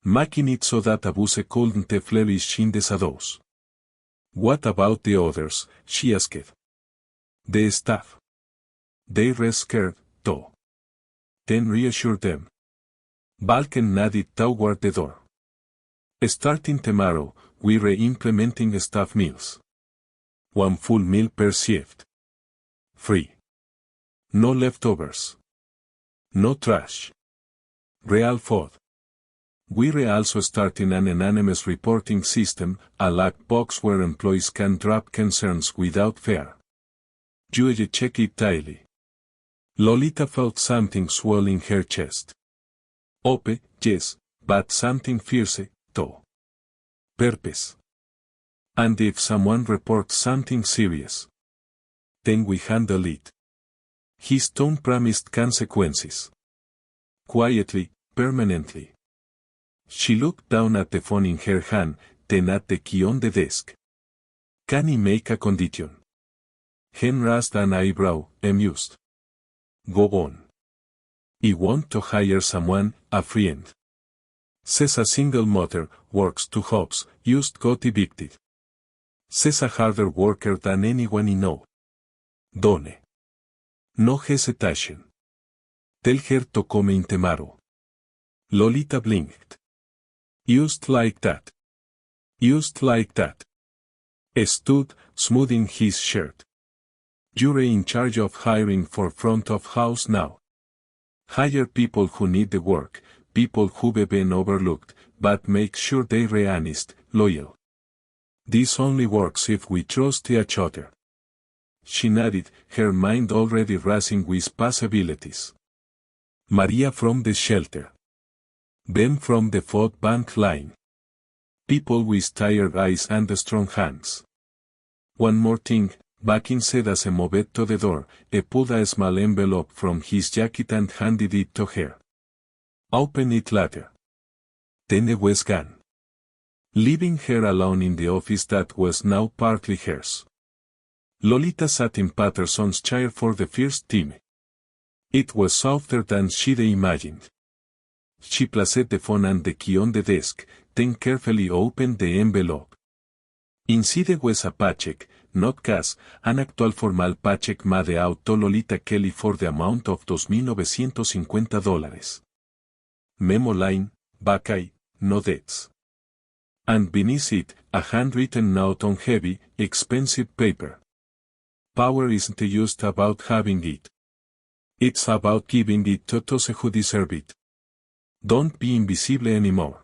Making it so that abuse couldn't flourish in the shadows. What about the others, she asked. The staff. They're scared, too. Then reassure them. Balken nodded toward the door. Starting tomorrow, we're implementing staff meals. 1 full meal per shift. Free. No leftovers. No trash. Real food. We're also starting an anonymous reporting system, a black box where employees can drop concerns without fear. You check it daily. Lolita felt something swell in her chest. Ope, yes, but something fierce, too. Purpose. And if someone reports something serious, then we handle it. His tone promised consequences. Quietly, permanently. She looked down at the phone in her hand, then at the key on the desk. Can I make a condition? Hen raised an eyebrow, amused. Go on. I want to hire someone, a friend. Says a single mother, works 2 jobs, just got evicted. Says a harder worker than anyone I know. Done. No hesitation. Tell her to come in tomorrow. Lolita blinked. Just like that. Just like that. Stood, smoothing his shirt. You're in charge of hiring for front of house now. Hire people who need the work, people who've been overlooked, but make sure they're honest, loyal. This only works if we trust each other. She nodded, her mind already racing with possibilities. Maria from the shelter. Ben from the food bank line. People with tired eyes and strong hands. One more thing, Bakin said as he moved to the door, he pulled a small envelope from his jacket and handed it to her. Open it later. Then he was gone. Leaving her alone in the office that was now partly hers. Lolita sat in Patterson's chair for the first time. It was softer than she'd imagined. She placed the phone and the key on the desk, then carefully opened the envelope. Inside was a paycheck, not cash, an actual formal paycheck made out to Lolita Kelly for the amount of $2,950. Memo line, Buckeye, no debts. And beneath it, a handwritten note on heavy, expensive paper. Power isn't just about having it. It's about giving it to those who deserve it. Don't be invisible anymore.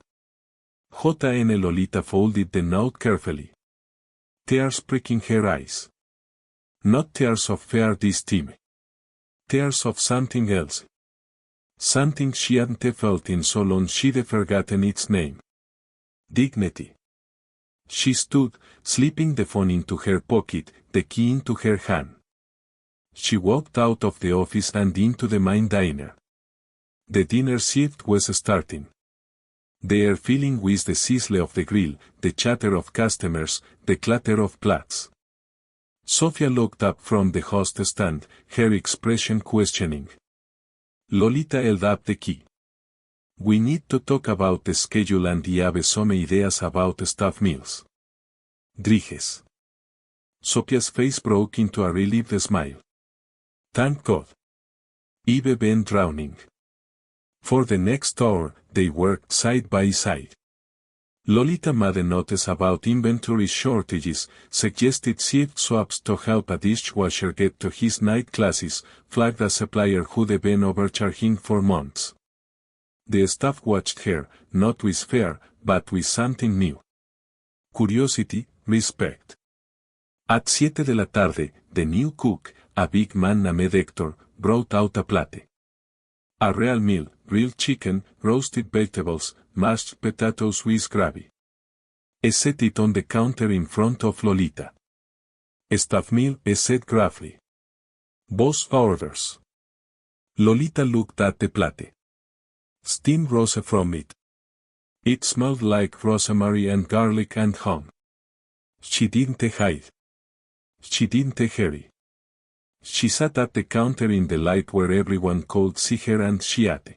J.N. Lolita folded the note carefully. Tears pricking her eyes. Not tears of fear this time. Tears of something else. Something she hadn't felt in so long she'd forgotten its name. Dignity. She stood, slipping the phone into her pocket, the key into her hand. She walked out of the office and into the main diner. The dinner shift was starting. The air filling with the sizzle of the grill, the chatter of customers, the clatter of plates. Sofia looked up from the host stand, her expression questioning. Lolita held up the key. We need to talk about the schedule and I have some ideas about staff meals. Driges. Sofia's face broke into a relieved smile. Thank God. I've been drowning. For the next hour, they worked side by side. Lolita made a notice about inventory shortages, suggested shift swaps to help a dishwasher get to his night classes, flagged a supplier who'd been overcharging for months. The staff watched her, not with fear, but with something new. Curiosity, respect. At 7 de la tarde, the new cook, a big man named Hector, brought out a plate. A real meal, grilled chicken, roasted vegetables, mashed potatoes with gravy. He set it on the counter in front of Lolita. Staff meal, he said gruffly. Boss orders. Lolita looked at the plate. Steam rose from it. It smelled like rosemary and garlic and home. She didn't hide. She didn't hurry. She sat at the counter in the light where everyone could see her and she ate.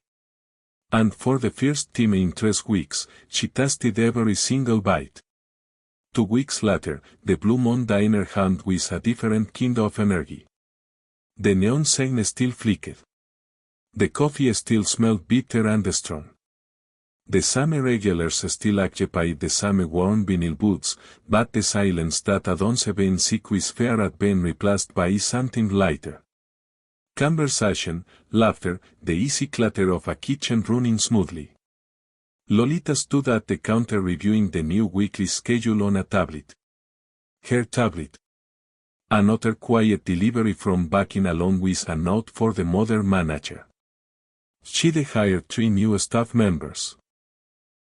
And for the first time in 3 weeks, she tasted every single bite. 2 weeks later, the Blue Moon diner hummed with a different kind of energy. The neon sign still flickered. The coffee still smelled bitter and strong. The same regulars still occupied the same worn vinyl booths, but the silence that had once been sick with fear had been replaced by something lighter. Conversation, laughter, the easy clatter of a kitchen running smoothly. Lolita stood at the counter reviewing the new weekly schedule on a tablet. Her tablet. Another quiet delivery from Bakin along with a note for the mother manager. She'd hired 3 new staff members.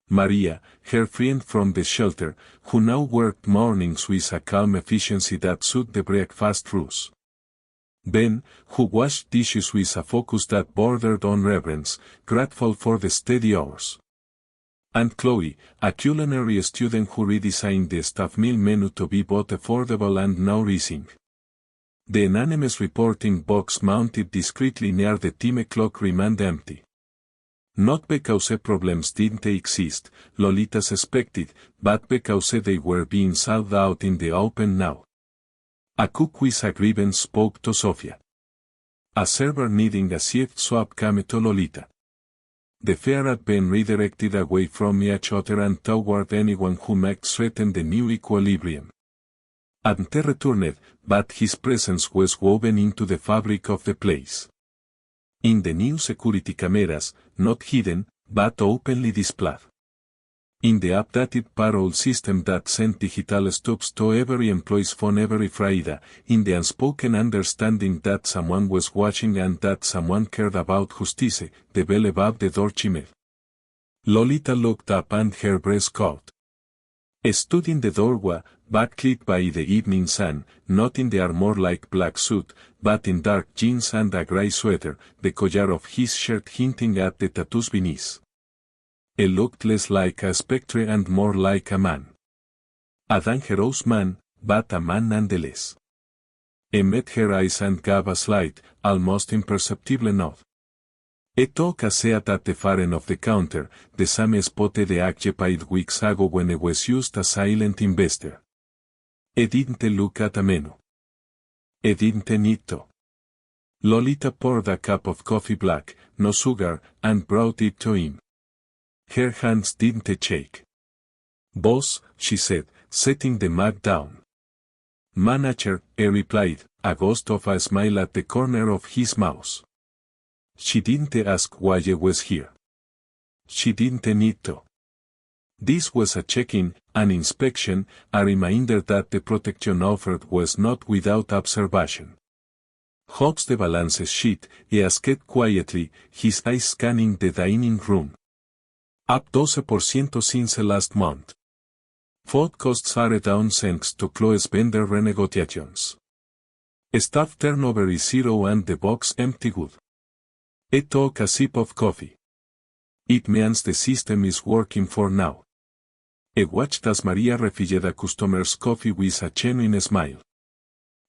Maria, her friend from the shelter, who now worked mornings with a calm efficiency that suited the breakfast rules. Ben, who washed dishes with a focus that bordered on reverence, grateful for the steady hours. And Chloe, a culinary student who redesigned the staff meal menu to be both affordable and nourishing. The anonymous reporting box mounted discreetly near the time clock remained empty. Not because problems didn't exist, Lolita suspected, but because they were being solved out in the open now. A cook with a grievance spoke to Sofia. A server needing a shift swap came to Lolita. The fear had been redirected away from each other and toward anyone who might threaten the new equilibrium. Ante returned, but his presence was woven into the fabric of the place. In the new security cameras, not hidden, but openly displayed. In the updated parole system that sent digital stubs to every employee's phone every Friday, in the unspoken understanding that someone was watching and that someone cared about justice, the bell above the door chimed. Lolita looked up and her breath caught. Stood in the doorway, backlit by the evening sun, not in the armor-like black suit, but in dark jeans and a gray sweater, the collar of his shirt hinting at the tattoos beneath. He looked less like a spectre and more like a man. A dangerous man, but a man nonetheless. He met her eyes and gave a slight, almost imperceptible nod. He took a seat at the far end of the counter, the same spot he occupied weeks ago when he was used as a silent investor. He didn't look at a menu. He didn't need to. Lolita poured a cup of coffee black, no sugar, and brought it to him. Her hands didn't shake. Boss, she said, setting the mug down. Manager, he replied, a ghost of a smile at the corner of his mouth. She didn't ask why I was here. She didn't need to. This was a check-in, an inspection, a reminder that the protection offered was not without observation. Holds the balance sheet, and asked quietly, his eyes scanning the dining room. Up 12% since last month. Food costs are down thanks to close vendor renegotiations. Staff turnover is zero and the box empty good. I took a sip of coffee. It means the system is working for now. I watched as Maria refilled a customer's coffee with a genuine smile.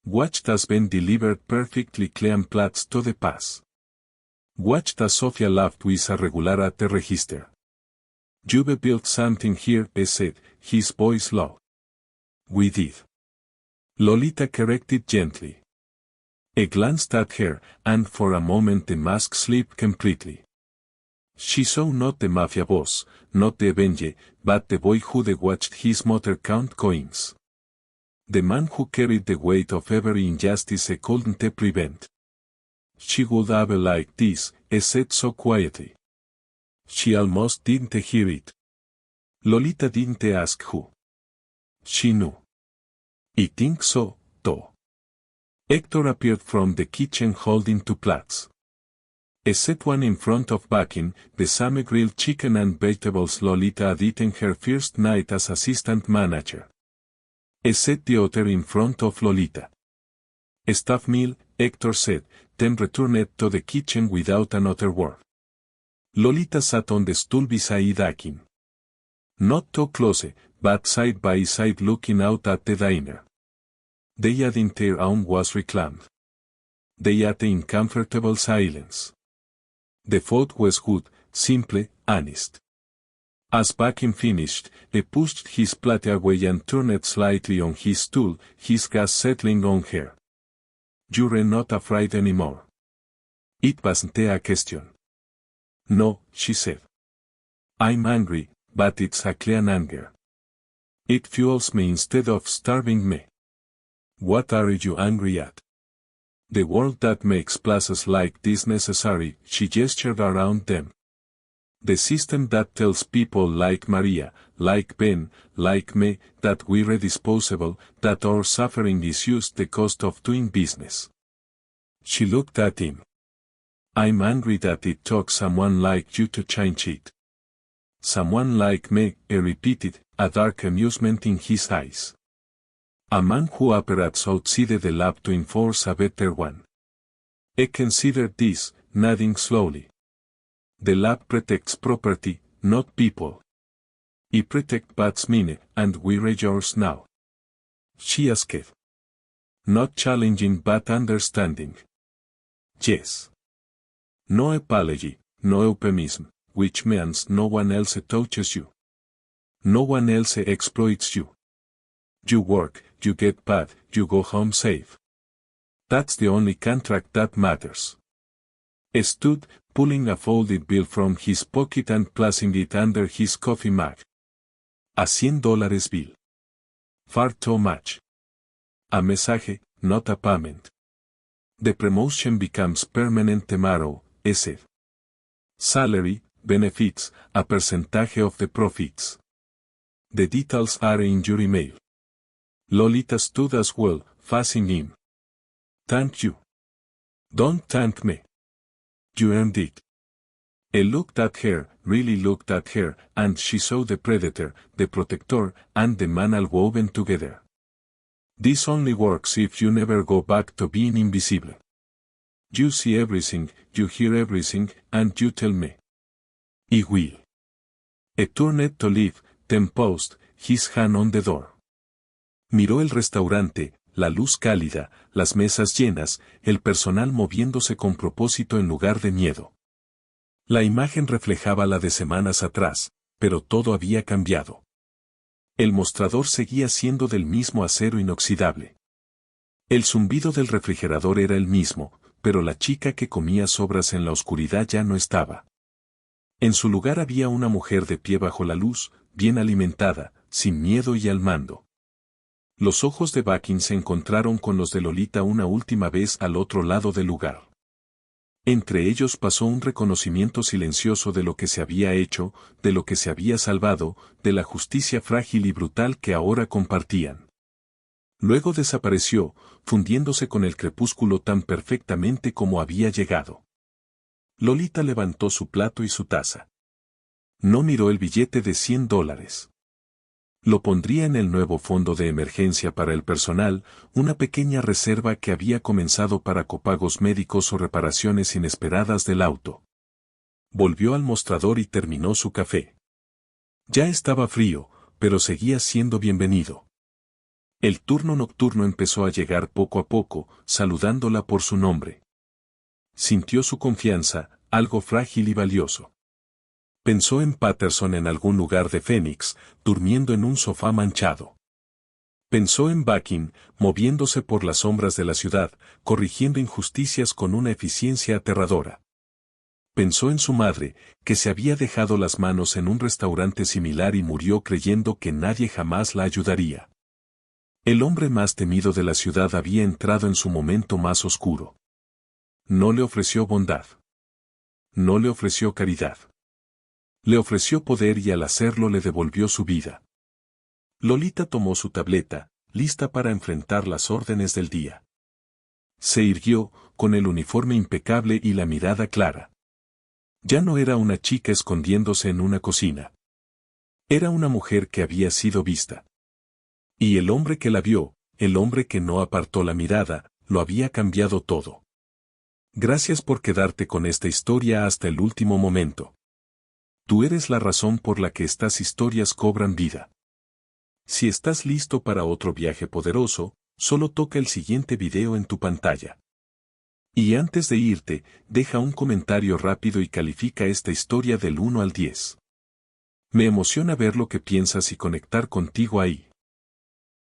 Watched as Ben delivered perfectly clean plates to the pass. Watched as Sofia laughed with a regular at the register. You've built something here, I said, his voice low. We did. Lolita corrected gently. I glanced at her, and for a moment the mask slipped completely. She saw not the mafia boss, not the Benji, but the boy who watched his mother count coins. The man who carried the weight of every injustice I couldn't prevent. She would have like this, I said so quietly. She almost didn't hear it. Lolita didn't ask who. She knew. I think so, though. Hector appeared from the kitchen holding two plates. I set one in front of Bakin, the same grilled chicken and vegetables Lolita had eaten her first night as assistant manager. I set the other in front of Lolita. Staff meal, Hector said, then returned to the kitchen without another word. Lolita sat on the stool beside Akin. Not too close, but side by side looking out at the diner. Their entire own was reclaimed. They ate in comfortable silence. The food was good, simple, honest. As Bakin finished, he pushed his plate away and turned slightly on his stool, his gaze settling on her. You're not afraid anymore. It wasn't a question. No, she said. I'm angry, but it's a clean anger. It fuels me instead of starving me. What are you angry at? The world that makes places like this necessary, she gestured around them. The system that tells people like Maria, like Ben, like me, that we're disposable, that our suffering is just the cost of doing business. She looked at him. I'm angry that it took someone like you to change it. Someone like me, he repeated, a dark amusement in his eyes. A man who operates outside the lab to enforce a better one. I considered this, nodding slowly. The lab protects property, not people. It protects batsmen, and we're yours now. She asked. Not challenging but understanding. Yes. No apology, no euphemism, which means no one else touches you. No one else exploits you. You work, you get paid, you go home safe. That's the only contract that matters. He stood, pulling a folded bill from his pocket and placing it under his coffee mug. A $100 bill. Far too much. A message, not a payment. The promotion becomes permanent tomorrow, he said. Salary, benefits, a percentage of the profits. The details are in your email. Lolita stood as well, facing him. Thank you. Don't thank me. You earned it. He looked at her, really looked at her, and she saw the predator, the protector, and the man all woven together. This only works if you never go back to being invisible. You see everything, you hear everything, and you tell me. I will. He turned to leave, then paused, his hand on the door. Miró el restaurante, la luz cálida, las mesas llenas, el personal moviéndose con propósito en lugar de miedo. La imagen reflejaba la de semanas atrás, pero todo había cambiado. El mostrador seguía siendo del mismo acero inoxidable. El zumbido del refrigerador era el mismo, pero la chica que comía sobras en la oscuridad ya no estaba. En su lugar había una mujer de pie bajo la luz, bien alimentada, sin miedo y al mando. Los ojos de Bakin se encontraron con los de Lolita una última vez al otro lado del lugar. Entre ellos pasó un reconocimiento silencioso de lo que se había hecho, de lo que se había salvado, de la justicia frágil y brutal que ahora compartían. Luego desapareció, fundiéndose con el crepúsculo tan perfectamente como había llegado. Lolita levantó su plato y su taza. No miró el billete de $100. Lo pondría en el nuevo fondo de emergencia para el personal, una pequeña reserva que había comenzado para copagos médicos o reparaciones inesperadas del auto. Volvió al mostrador y terminó su café. Ya estaba frío, pero seguía siendo bienvenido. El turno nocturno empezó a llegar poco a poco, saludándola por su nombre. Sintió su confianza, algo frágil y valioso. Pensó en Patterson en algún lugar de Phoenix, durmiendo en un sofá manchado. Pensó en Bucking, moviéndose por las sombras de la ciudad, corrigiendo injusticias con una eficiencia aterradora. Pensó en su madre, que se había dejado las manos en un restaurante similar y murió creyendo que nadie jamás la ayudaría. El hombre más temido de la ciudad había entrado en su momento más oscuro. No le ofreció bondad. No le ofreció caridad. Le ofreció poder y al hacerlo le devolvió su vida. Lolita tomó su tableta, lista para enfrentar las órdenes del día. Se irguió, con el uniforme impecable y la mirada clara. Ya no era una chica escondiéndose en una cocina. Era una mujer que había sido vista. Y el hombre que la vio, el hombre que no apartó la mirada, lo había cambiado todo. Gracias por quedarte con esta historia hasta el último momento. Tú eres la razón por la que estas historias cobran vida. Si estás listo para otro viaje poderoso, solo toca el siguiente video en tu pantalla. Y antes de irte, deja un comentario rápido y califica esta historia del 1 al 10. Me emociona ver lo que piensas y conectar contigo ahí.